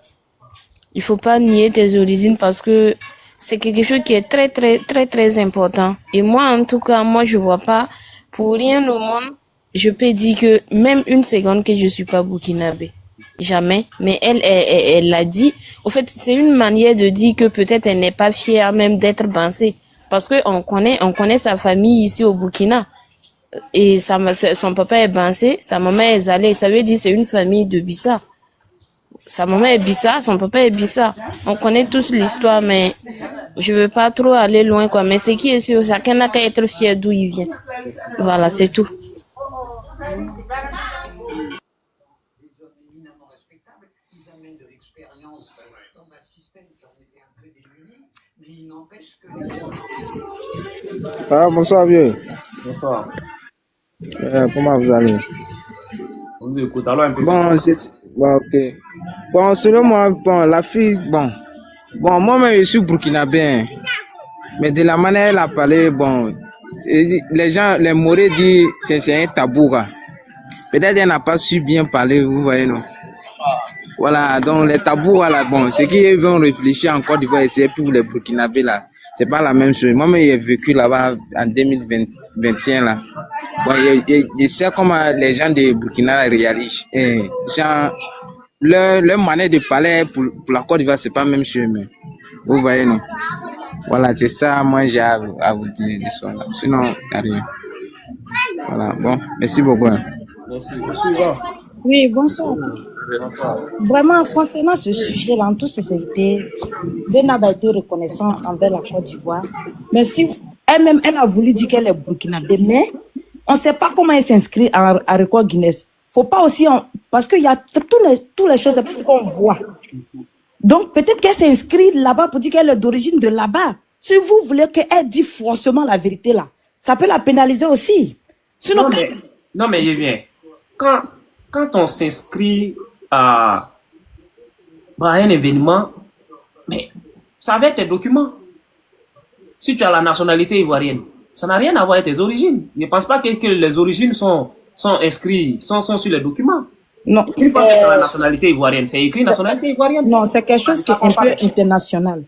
Il faut pas nier tes origines parce que c'est quelque chose qui est très, très, très, très important. Et moi, en tout cas, moi, je vois pas, pour rien au monde, je peux dire que même une seconde que je suis pas burkinabé. Jamais. Mais elle l'a dit. Au fait, c'est une manière de dire que peut-être elle n'est pas fière même d'être bansée. Parce que on connaît sa famille ici au Burkina. Et son papa est bansé, sa maman est zalée. Ça veut dire c'est une famille de Bissa. Sa maman est Bissa, son papa est Bissa. On connaît tous l'histoire, mais je veux pas trop aller loin, quoi. Mais ce qui est sûr, chacun n'a qu'à être fier d'où il vient. Voilà, c'est tout. Ah, bonsoir vieux. Bonsoir. Comment vous allez? On vous écoute. Alors un peu. Bon, ok. Bon, selon moi, bon, la fille, bon, moi-même je suis burkinabé, hein. Mais de la manière elle a parlé, bon, les gens, les Maurés disent c'est un tabou, quoi. Peut-être elle n'a pas su bien parler, vous voyez, non? Voilà, donc les tabous, voilà, bon, ceux qui vont réfléchir en Côte d'Ivoire, c'est pour les Burkinabés, là. C'est pas la même chose. Moi-même, j'ai vécu là-bas en 2021, là. Bon, je sais comment les gens de Burkina réalisent. Genre, leur manière de parler pour la Côte d'Ivoire, c'est pas la même chose, mais vous voyez, non? Voilà, c'est ça, moi, j'ai à vous dire ce soir, là. Sinon, il n'y a rien. Voilà, bon, merci beaucoup. Hein. Merci. Suivant. Oui, bonsoir. Vraiment, concernant ce sujet-là, en toute sincérité, Zainab a été reconnaissant envers la Côte d'Ivoire. Mais si elle-même, elle a voulu dire qu'elle est burkinabé, mais on ne sait pas comment elle s'inscrit à record Guinness. Faut pas aussi, parce qu'il y a toutes les choses qu'on voit. Donc, peut-être qu'elle s'inscrit là-bas pour dire qu'elle est d'origine de là-bas. Si vous voulez qu'elle dise forcément la vérité là, ça peut la pénaliser aussi. Sinon, non, mais je viens. Quand on s'inscrit à un événement, mais ça va être tes documents. Si tu as la nationalité ivoirienne, ça n'a rien à voir avec tes origines. Je ne pense pas que les origines sont inscrites, sont sur les documents. Non. Une fois que tu as la nationalité ivoirienne, c'est écrit nationalité ivoirienne. Non, c'est quelque chose qui est un peu international.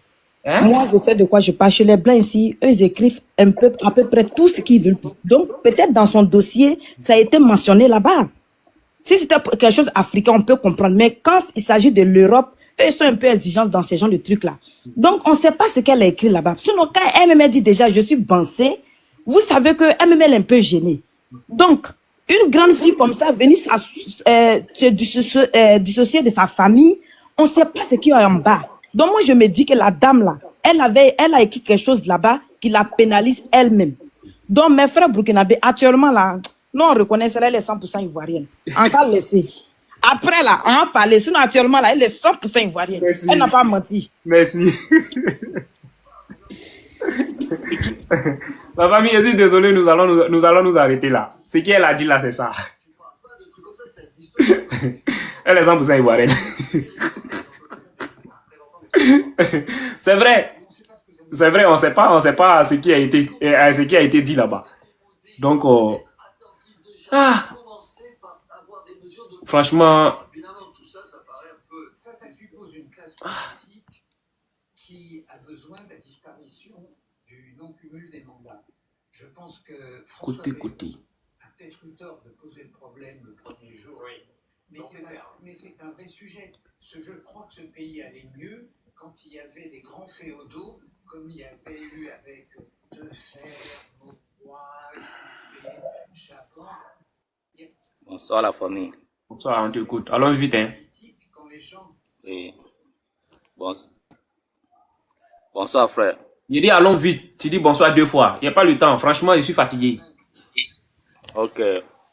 Hein? Moi, je sais de quoi je parle. Chez les Blancs ici, eux, ils écrivent à peu près tout ce qu'ils veulent. Donc, peut-être dans son dossier, ça a été mentionné là-bas. Si c'était quelque chose africain, on peut comprendre. Mais quand il s'agit de l'Europe, eux, ils sont un peu exigeants dans ces genres de trucs-là. Donc, on ne sait pas ce qu'elle a écrit là-bas. Sinon, quand elle dit déjà, je suis bansée, vous savez qu'elle est un peu gênée. Donc, une grande fille comme ça, venir se dissocier de sa famille, on ne sait pas ce qu'il y a en bas. Donc, moi, je me dis que la dame là, elle a écrit quelque chose là-bas qui la pénalise elle-même. Donc, mes frères burkinabés, actuellement là, nous, on reconnaîtrait les 100% ivoiriennes. On va laisser. Après là, on va parler. Sinon, actuellement là, elle est 100% ivoirienne. Merci. Elle n'a pas menti. Merci. La famille, je suis désolé, nous allons nous arrêter là. Ce qu'elle a dit là, c'est ça. Elle est 100% ivoirienne. C'est vrai, on ne sait pas ce qui a été dit là-bas. Donc, franchement, qui a besoin de la disparition du non-cumul des mandats. Je pense que François a peut-être eu tort de poser le problème le premier jour, mais c'est un vrai sujet. Je crois que ce pays allait mieux quand il y avait des grands féodaux, comme il y avait eu avec Defer, Mauroy, Chapon. Bonsoir la famille. Bonsoir, on t'écoute. Allons vite, hein. Oui. Bonsoir frère. Je dis allons vite. Tu dis bonsoir 2 fois. Il n'y a pas le temps. Franchement, je suis fatigué. Ok.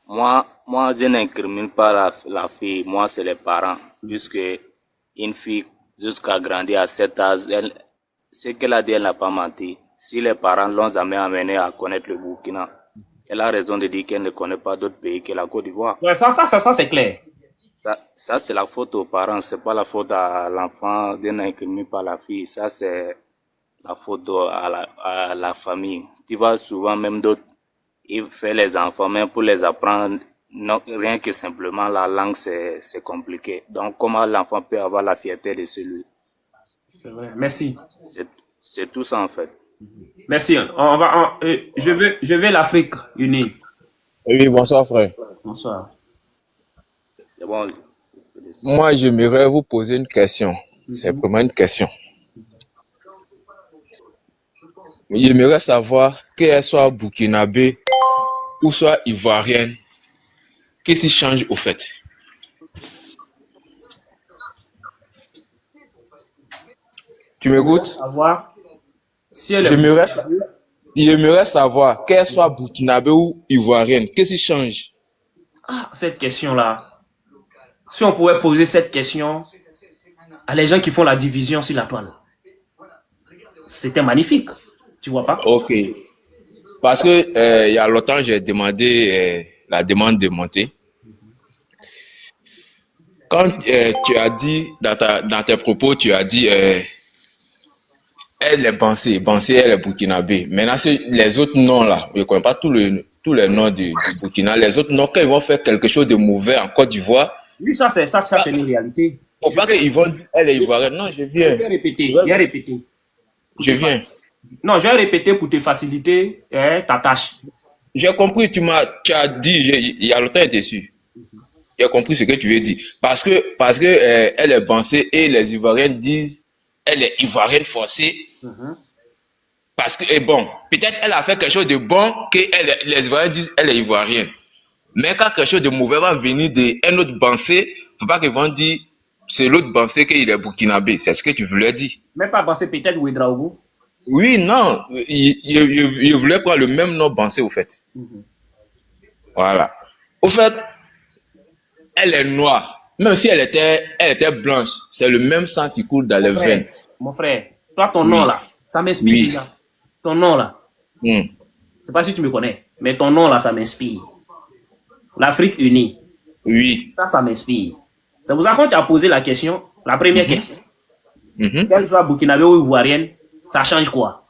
Moi, moi, je n'incrimine pas la fille. Moi, c'est les parents. Puisque une fille, jusqu'à grandir à cet âge, ce qu'elle a dit, elle n'a pas menti. Si les parents l'ont jamais amenée à connaître le Burkina, elle a raison de dire qu'elle ne connaît pas d'autres pays que la Côte d'Ivoire. Ouais, ça c'est clair. Ça c'est la faute aux parents, c'est pas la faute à l'enfant. Je n'incrimine pas la fille. Ça, c'est la faute à la famille. Tu vois souvent même d'autres, ils font les enfants, même pour les apprendre, non, rien que simplement la langue, c'est compliqué. Donc, comment l'enfant peut avoir la fierté de celui? C'est vrai. Merci. C'est tout ça, en fait. Merci. Je veux l'Afrique unie. Oui, bonsoir frère. Bonsoir. C'est bon. Moi, j'aimerais vous poser une question. C'est vraiment une question. J'aimerais savoir qu'elle soit burkinabé ou soit ivoirienne, qu'est-ce qui change au fait? Tu m'écoutes? Savoir si elle J'aimerais savoir qu'elle soit burkinabé ou ivoirienne, qu'est-ce qui change? Ah, cette question-là. Si on pouvait poser cette question à les gens qui font la division sur la toile, c'était magnifique. Tu vois pas? Ok. Parce que il y a longtemps, j'ai demandé la demande de montée. Quand tu as dit, dans tes propos, tu as dit, elle est Bansé, elle est burkinabé. Maintenant, les autres noms là, je ne connais pas tous les noms du Burkina. Les autres noms, quand ils vont faire quelque chose de mauvais en Côte d'Ivoire, Oui, ça c'est une réalité. faut pas qu'ils vont dire, elle est ivoirienne. Non, je viens. Je vais répéter. Je viens. Non, je vais répéter pour te faciliter ta tâche. J'ai compris, tu as dit, il y a longtemps, j'étais sûr. J'ai compris ce que tu veux dire. Parce que elle est Bansé et les Ivoiriens disent, elle est ivoirienne forcée. Parce que, bon, peut-être elle a fait quelque chose de bon que les Ivoiriens disent, elle est ivoirienne. Mais quand quelque chose de mauvais va venir d'un autre Bansé, faut pas qu'ils vont dire, c'est l'autre Bansé qu'il est burkinabé. C'est ce que tu voulais dire. Même pas penser peut-être Ouedraogo. Oui, non, il voulait prendre le même nom Bansé, au fait. Voilà. Au fait, elle est noire. Même si elle était blanche, c'est le même sang qui coule dans les veines. Mon frère, toi, ton nom là, ça m'inspire Oui. déjà. Ton nom là, je sais pas si tu me connais, mais ton nom là, ça m'inspire. L'Afrique unie. Oui. Ça m'inspire. C'est pour ça qu'on t'a posé la question, la première question. Qu'elle soit burkinabé ou ivoirienne, ça change quoi?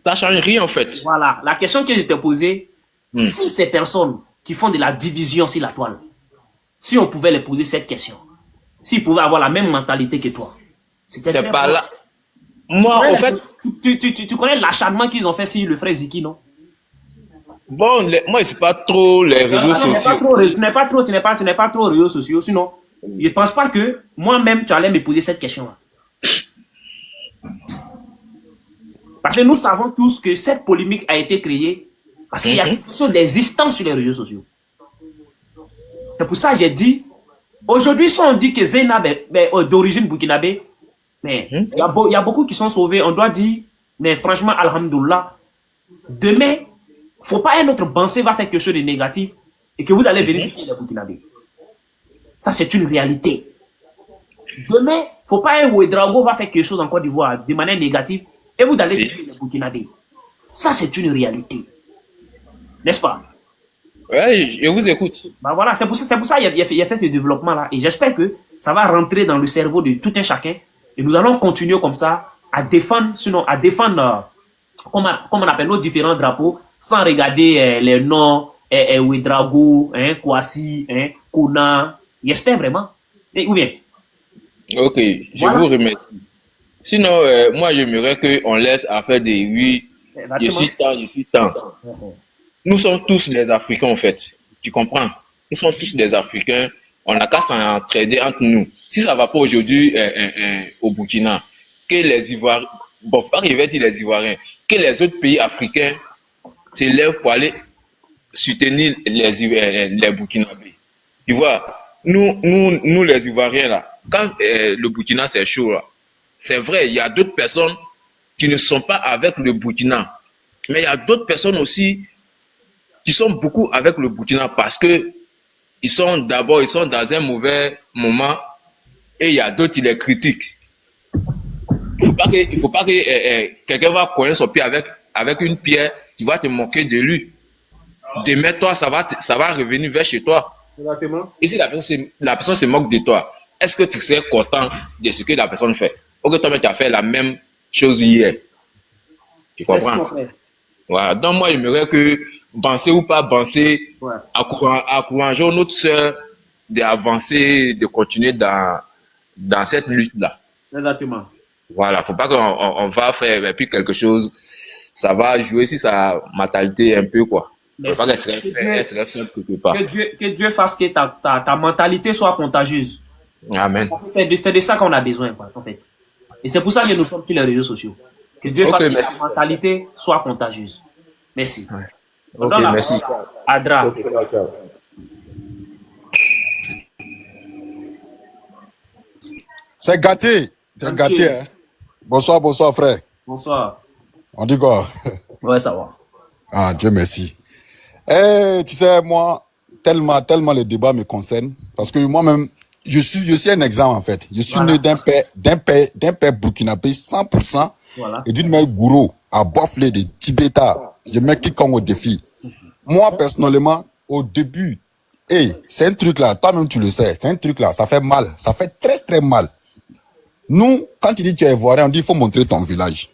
Ça change rien en fait. Voilà. La question que je t'ai posée, si ces personnes qui font de la division sur la toile, si on pouvait les poser cette question, s'ils pouvaient avoir la même mentalité que toi, c'est pas là. Moi, en fait. Tu connais l'acharnement qu'ils ont fait sur le frère Ziki, non? Bon, moi, c'est pas trop les réseaux sociaux. Tu n'es pas trop réseaux sociaux, sinon, je ne pense pas que moi-même, tu allais me poser cette question-là. Parce que nous savons tous que cette polémique a été créée parce qu'il y a quelque chose d'existant sur les réseaux sociaux. C'est pour ça que j'ai dit, aujourd'hui, si on dit que Zainab est d'origine burkinabé, mais il y a beaucoup qui sont sauvés, on doit dire, mais franchement, alhamdoulilah, demain, faut pas un autre Bansé va faire quelque chose de négatif et que vous allez vérifier qu'il est burkinabé. Ça, c'est une réalité. Demain, faut pas un Ouedraogo va faire quelque chose en Côte d'Ivoire de manière négative et vous allez dire qu'il est burkinabé. Ça, c'est une réalité. N'est-ce pas? Oui, je vous écoute. Bah voilà, c'est pour ça qu'il a fait ce développement-là. Et j'espère que ça va rentrer dans le cerveau de tout un chacun. Et nous allons continuer comme ça à défendre, comme on appelle nos différents drapeaux, sans regarder les noms, Ouedraogo, Kouassi, Kona. J'espère vraiment. Ou bien? Ok, je vous remercie. Sinon, moi, j'aimerais qu'on laisse affaire des oui, je suis tant. Nous sommes tous les Africains, en fait. Tu comprends? Nous sommes tous des Africains. On n'a qu'à s'entraider entre nous. Si ça ne va pas aujourd'hui au Burkina, que les Ivoiriens, bon, faut pas que je vais dire les Ivoiriens, que les autres pays africains s'élèvent pour aller soutenir les Burkinabés. Tu vois, nous les Ivoiriens, là, quand le Burkina c'est chaud, là, c'est vrai, il y a d'autres personnes qui ne sont pas avec le Burkina. Mais il y a d'autres personnes aussi qui sont beaucoup avec le Burkina parce que ils sont dans un mauvais moment et il y a d'autres qui les critiquent. Il faut pas que quelqu'un va coller son pied avec une pierre, tu vas te moquer de lui. Demain, toi, ça va revenir vers chez toi. Exactement. Et si la personne se moque de toi, est-ce que tu serais content de ce que la personne fait? Ou que toi-même, tu as fait la même chose hier? Tu comprends? Voilà. Donc, moi, j'aimerais que, penser ou pas penser, Ouais. encourageons notre soeur d'avancer, de continuer dans cette lutte-là. Exactement. Voilà, faut pas qu'on va faire et puis quelque chose, ça va jouer sur sa mentalité un peu, quoi. Faut pas qu'elle serait faible quelque part. Que Dieu fasse que ta mentalité soit contagieuse. Amen. C'est de ça qu'on a besoin, quoi, en fait. Et c'est pour ça que nous sommes sur les réseaux sociaux. Que Dieu fasse que ta mentalité soit contagieuse. Merci. Ouais. On Ok, donne la merci. parole à Adra. Ok, ciao. C'est gâté. C'est gâté, hein. Bonsoir, frère. Bonsoir. On dit quoi? Ouais, ça va. Ah, Dieu merci. Tu sais, moi, tellement le débat me concerne. Parce que moi-même, je suis un exemple, en fait. Je suis né d'un père burkinabé 100%. Voilà. Et d'une mère gourou à Baflé de Tibéta. Je mets quiconque au défi. Moi, personnellement, au début, c'est un truc là, toi-même tu le sais, c'est un truc là, ça fait mal. Ça fait très, très mal. Nous, quand tu dis que tu es ivoirien, on dit qu'il faut montrer ton village.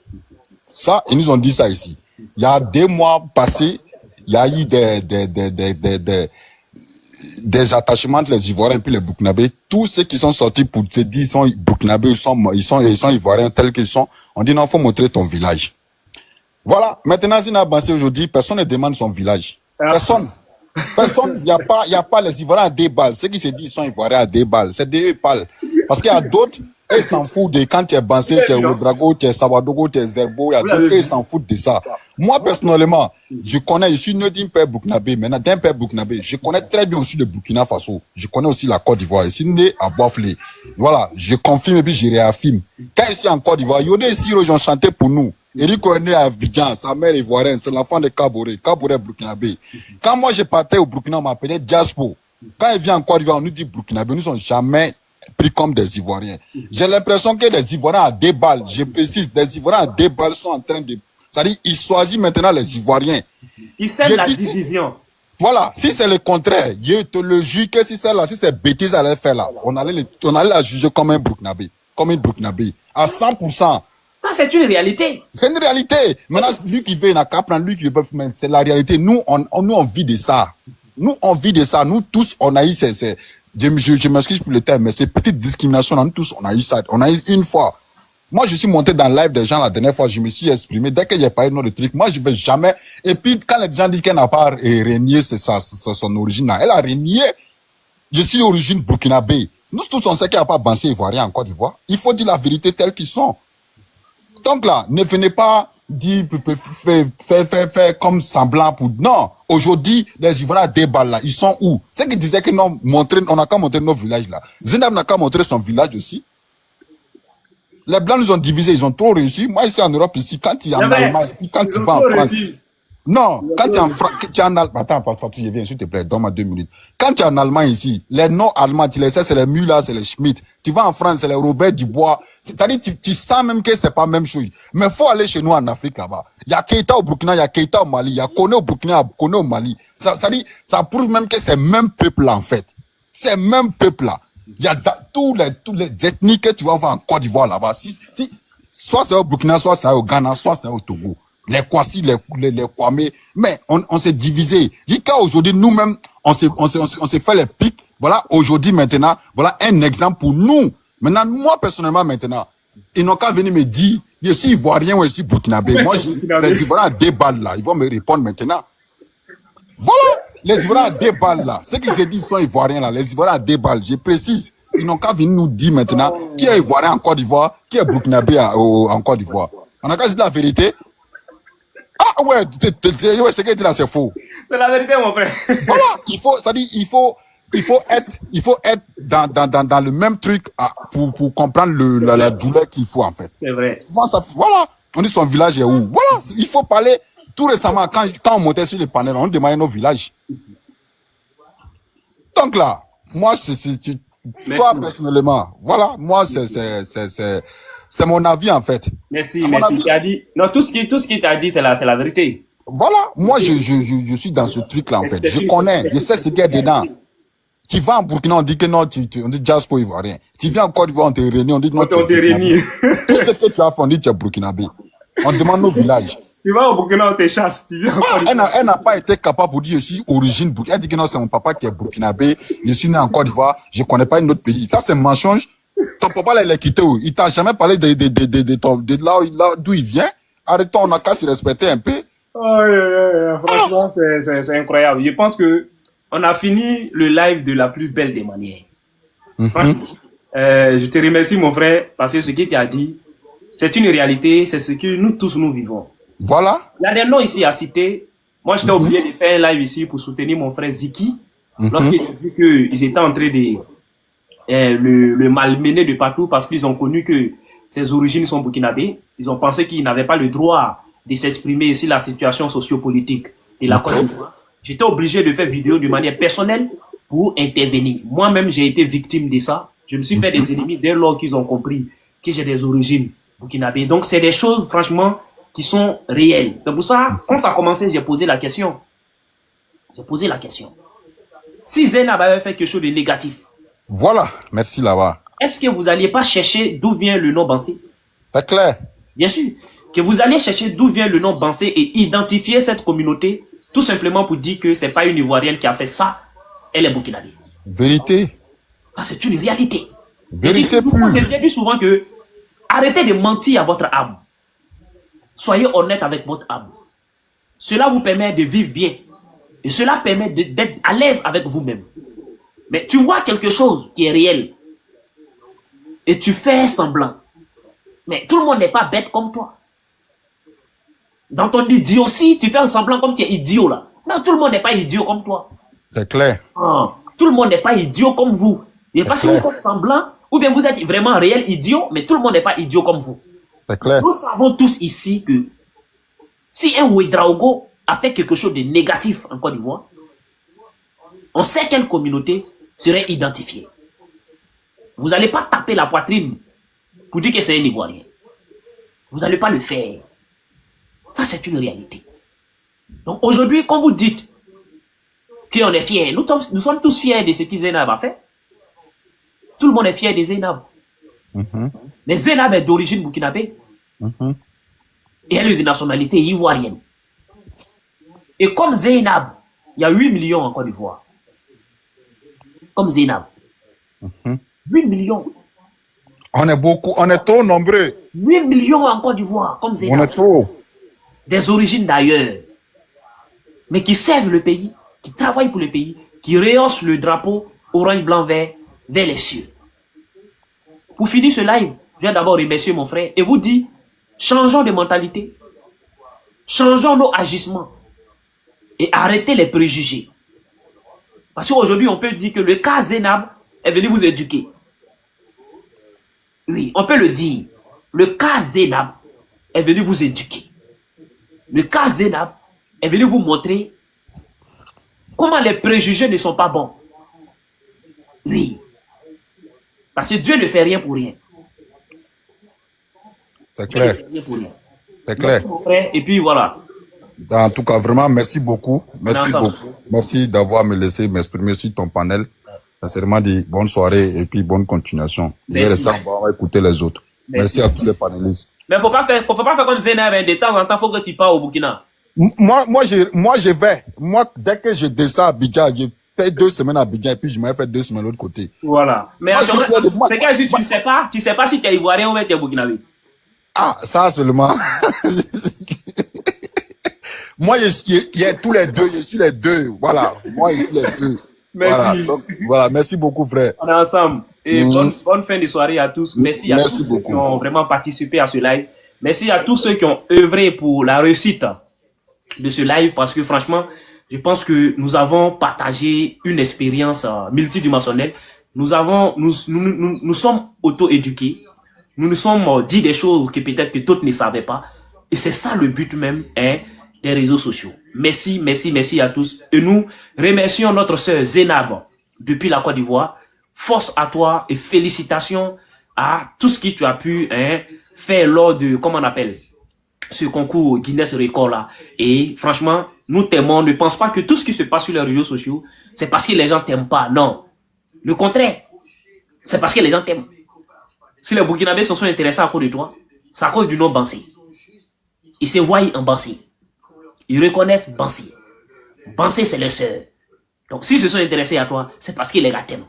Ça, ils nous ont dit ça ici. Il y a 2 mois passés, il y a eu des attachements entre les Ivoiriens et les Burkinabés. Tous ceux qui sont sortis pour te dire ils sont Burkinabés, ils sont Ivoiriens tels qu'ils sont, on dit non, il faut montrer ton village. Voilà. Maintenant, si on a avancé aujourd'hui, personne ne demande son village. Personne. Il n'y a pas les Ivoiriens à 2 balles. Ceux qui se disent ils sont Ivoiriens à 2 balles, c'est des balles. Parce qu'il y a d'autres, ils s'en foutent de quand tu es Bansé, tu es Ouedraogo, tu es Sawadogo, tu es Zerbo, il y a d'autres, ils s'en foutent de ça. Moi, personnellement, je suis né d'un père burkinabé, maintenant d'un père burkinabé. Je connais très bien aussi le Burkina Faso. Je connais aussi la Côte d'Ivoire. Je suis né à Baflé. Voilà, je confirme et puis je réaffirme. Quand je suis en Côte d'Ivoire, il y a des ici, ils ont chanté pour nous. Eric est né à Abidjan, sa mère est ivoirienne, c'est l'enfant de Kaboré burkinabé. Quand moi je partais au Burkina, on m'appelait Diaspo. Quand il vient en Côte d'Ivoire, on nous dit burkinabé, nous ne sommes jamais pris comme des Ivoiriens. J'ai l'impression que des Ivoiriens à 2 balles, je précise, des Ivoiriens à 2 balles sont en train de... C'est-à-dire, ils choisissent maintenant les Ivoiriens. Ils sèment la division. Voilà, si c'est le contraire, je te le jure que si c'est bêtise à aller faire là, on allait la juger comme un Burkinabé, à 100%. Ça, c'est une réalité. C'est une réalité. Maintenant, lui qui veut, il n'a qu'à prendre, lui qui veut, c'est la réalité. Nous, on vit de ça. Nous, on vit de ça. Nous tous, on a eu je m'excuse pour le terme, mais c'est petite discrimination. Nous tous, on a eu ça. On a eu une fois. Moi, je suis monté dans le live des gens la dernière fois, je me suis exprimé. Dès qu'il y a pas eu de truc, moi, je vais jamais. Et puis, quand les gens disent qu'elle n'a pas renié son origine, là, elle a renié. Je suis d'origine burkinabé. Nous tous, on sait qu'elle n'a pas Bansé ivoirien en Côte d'Ivoire. Il faut dire la vérité telle qu'ils sont. Donc là, ne venez pas dire, faire comme semblant pour... Non, aujourd'hui, les Ivoiriens à 2 balles là, ils sont où? C'est qu'ils disaient que non, on n'a qu'à montrer nos villages là. Zinab n'a qu'à montrer son village aussi. Les Blancs nous ont divisés, ils ont trop réussi. Moi, ici en Europe, ici, quand tu es en Allemagne, quand tu vas en France... Non, quand tu es en France, tu es en Allemagne... Attends, je viens, s'il te plaît, donne-moi 2 minutes. Quand tu es en Allemagne ici, les noms allemands, tu les sais, c'est les Müller, c'est les Schmitt. Tu vas en France, c'est les Robert Dubois. C'est-à-dire, tu sens même que c'est pas la même chose. Mais faut aller chez nous en Afrique là-bas. Il y a Keita au Burkina, il y a Keita au Mali, il y a Kone au Burkina, Kone au Mali. C'est-à-dire, ça prouve même que c'est le même peuple là, en fait. C'est le même peuple là. Il y a tous les ethnies que tu vas voir en Côte d'Ivoire là-bas. Soit c'est au Burkina, soit c'est au Ghana, soit c'est au Togo. Les Kwasi, les Kwame. Mais on s'est divisé. Jusqu'à aujourd'hui, nous-mêmes, on s'est fait les pics. Voilà, aujourd'hui, maintenant, voilà un exemple pour nous. Maintenant, moi, personnellement, maintenant, ils n'ont qu'à venir me dire, je suis ivoirien ou je suis burkinabé. Moi, les Ivoiriens à 2 balles là, ils vont me répondre maintenant. Voilà, les Ivoiriens à 2 balles là. Ceux qui se disent sont ivoiriens là, les Ivoiriens à 2 balles, je précise. Ils n'ont qu'à venir nous dire maintenant qui est ivoirien en Côte d'Ivoire, qui est burkinabé en Côte d'Ivoire. On a qu'à dire la vérité. Ah ouais, ce qu'il dit là, c'est faux. C'est la vérité, mon frère. Voilà, il faut être dans le même truc pour comprendre la douleur qu'il faut, en fait. C'est vrai. Voilà, on dit son village est où? Voilà, il faut parler. Tout récemment, quand on montait sur les panels, on demandait nos villages. Donc là, moi, toi personnellement, voilà, moi, c'est mon avis en fait. Merci, merci. Tu as dit, non, tout ce qui t'a dit, c'est la vérité. Voilà, moi, je suis dans ce truc-là en fait. Je connais, je sais ce qu'il y a dedans. Tu vas en Burkina, on dit que non, on dit Jaspo ivoirien. Tu viens en Côte d'Ivoire, on te réunit, on dit non, tu es burkinabé. Tout ce que tu as fait, on dit tu es burkinabé. On demande nos villages. Tu vas au Burkina, on te chasse. Elle n'a pas été capable pour dire je suis origine burkinabé. Elle dit que non, c'est mon papa qui est burkinabé. Je suis né en Côte d'Ivoire, je connais pas un autre pays. Ça, c'est un mensonge. Ton papa, là, il est quitté où? Il t'a jamais parlé de là d'où il vient. Arrête-toi, on a qu'à se respecter un peu. Franchement, c'est incroyable. Je pense que on a fini le live de la plus belle des manières. Je te remercie, mon frère, parce que ce que tu as dit, c'est une réalité, c'est ce que nous tous nous vivons. Voilà. Il y a des noms ici à citer. Moi, j'étais obligé de faire un live ici pour soutenir mon frère Ziki. Lorsqu'il a vu qu'ils étaient en train de le malmener de partout parce qu'ils ont connu que ses origines sont burkinabés. Ils ont pensé qu'il n'avait pas le droit de s'exprimer sur la situation sociopolitique de la Côte d'Ivoire. J'étais obligé de faire vidéo de manière personnelle pour intervenir. Moi-même, j'ai été victime de ça. Je me suis fait des ennemis dès lors qu'ils ont compris que j'ai des origines burkinabées. Donc, c'est des choses, franchement, qui sont réelles. C'est pour ça, quand ça a commencé, j'ai posé la question. Si Zainab avait fait quelque chose de négatif, voilà, merci là-bas. Est-ce que vous n'alliez pas chercher d'où vient le nom Bansé? C'est clair. Bien sûr. Que vous allez chercher d'où vient le nom Bansé et identifier cette communauté, tout simplement pour dire que c'est pas une Ivoirienne qui a fait ça, elle est burkinabé. Vérité. Ça, c'est une réalité. Vérité pure. Je dis souvent que arrêtez de mentir à votre âme. Soyez honnête avec votre âme. Cela vous permet de vivre bien. Et cela permet d'être à l'aise avec vous-même. Mais tu vois quelque chose qui est réel. Et tu fais semblant. Mais tout le monde n'est pas bête comme toi. Dans ton idiotie, tu fais un semblant comme tu es idiot là. Non, tout le monde n'est pas idiot comme toi. C'est clair. Tout le monde n'est pas idiot comme vous. Et pas si vous faites semblant, ou bien vous êtes vraiment réel idiot, mais tout le monde n'est pas idiot comme vous. C'est clair. Nous savons tous ici que si un Ouedraogo a fait quelque chose de négatif en Côte d'Ivoire, on sait quelle communauté serait identifiée. Vous n'allez pas taper la poitrine pour dire que c'est un Ivoirien. Vous n'allez pas le faire. Ça, c'est une réalité. Donc aujourd'hui, quand vous dites qu'on est fiers, nous sommes tous fiers de ce que Zainab a fait. Tout le monde est fier de Zainab. Mais Zainab est d'origine burkinabé. Et elle est de nationalité ivoirienne. Et comme Zainab, il y a 8 millions en Côte d'Ivoire. Comme Zainab. 8 millions. On est beaucoup, on est trop nombreux. 8 millions en Côte d'Ivoire, comme Zainab. On est trop. Des origines d'ailleurs. Mais qui servent le pays, qui travaillent pour le pays, qui rehaussent le drapeau orange, blanc, vert vers les cieux. Pour finir ce live, je viens d'abord remercier mon frère et vous dire, changeons de mentalité, changeons nos agissements et arrêtez les préjugés. Parce qu'aujourd'hui, on peut dire que le cas Zainab est venu vous éduquer. Oui, on peut le dire. Le cas Zainab est venu vous éduquer. Le cas Zainab est venu vous montrer comment les préjugés ne sont pas bons. Oui. Parce que Dieu ne fait rien pour rien. C'est clair. C'est clair. Mon frère, et puis voilà. En tout cas, vraiment, merci beaucoup. Merci beaucoup. Merci d'avoir me laissé m'exprimer sur ton panel. Sincèrement dit, bonne soirée et puis bonne continuation. Et ça, on va écouter les autres. Merci à tous les panélistes. Mais faut pas faire comme Zainab, de temps en temps, faut que tu pars au Burkina. Moi, je vais. Moi, dès que je descends à Abidjan, je fais 2 semaines à Abidjan et puis je m'en fais 2 semaines de l'autre côté. Voilà. Mais moi, c'est que tu sais pas si tu es ivoirien ou tu es burkinabé. Ah, ça seulement. Moi, il y a tous les deux. Je suis les deux. Voilà. Moi, je suis les deux. Merci. Voilà. Donc, voilà. Merci beaucoup, frère. On est ensemble. Et bonne fin de soirée à tous. Merci à tous ceux qui ont vraiment participé à ce live. Merci à tous ceux qui ont œuvré pour la réussite de ce live parce que franchement, je pense que nous avons partagé une expérience multidimensionnelle. Nous sommes auto-éduqués. Nous nous sommes dit des choses que peut-être que d'autres ne savaient pas. Et c'est ça le but même des réseaux sociaux. Merci à tous. Et nous remercions notre sœur Zainab depuis la Côte d'Ivoire. Force à toi et félicitations à tout ce que tu as pu faire lors de, comment on appelle, ce concours Guinness Record là. Et franchement, nous t'aimons. Ne pense pas que tout ce qui se passe sur les réseaux sociaux, c'est parce que les gens t'aiment pas. Non. Le contraire. C'est parce que les gens t'aiment. Si les Burkinabés se sont intéressés à cause de toi, c'est à cause du nom Bansé. Ils se voient en Bansé. Ils reconnaissent Bansé. Bansé, c'est le seul. Donc, s'ils se sont intéressés à toi, c'est parce que les gars t'aiment.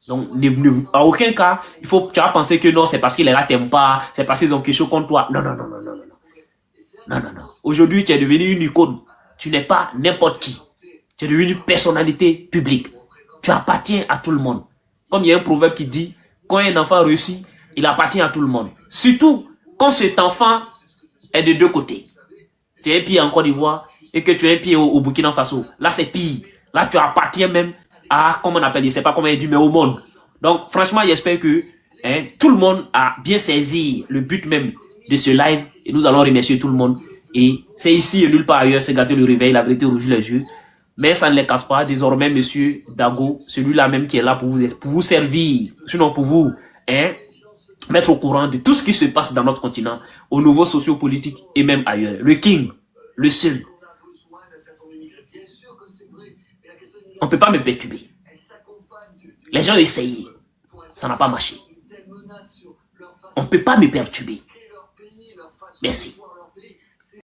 Donc, à aucun cas, tu vas penser que non, c'est parce que les gars t'aiment pas, c'est parce qu'ils ont quelque chose contre toi. Non, non, non, non, non, non. Non, non, non. Aujourd'hui, tu es devenu une icône. Tu n'es pas n'importe qui. Tu es devenu une personnalité publique. Tu appartiens à tout le monde. Comme il y a un proverbe qui dit, quand un enfant réussit, il appartient à tout le monde. Surtout, quand cet enfant est de deux côtés. Tu es un pied en Côte d'Ivoire et que tu es un pied au Burkina Faso. Là, c'est pire. Là, tu appartiens même à, comment on appelle, je ne sais pas comment il dit, mais au monde. Donc, franchement, j'espère que tout le monde a bien saisi le but même de ce live. Et nous allons remercier tout le monde. Et c'est ici et nulle part ailleurs, c'est gâter le réveil, la vérité rouge les yeux. Mais ça ne les casse pas. Désormais, monsieur Dago, celui-là même qui est là pour vous servir, sinon pour vous mettre au courant de tout ce qui se passe dans notre continent, au niveau socio-politique et même ailleurs. Le King, le seul. On ne peut pas me perturber. Les gens ont essayé. Ça n'a pas marché. On ne peut pas me perturber. Merci.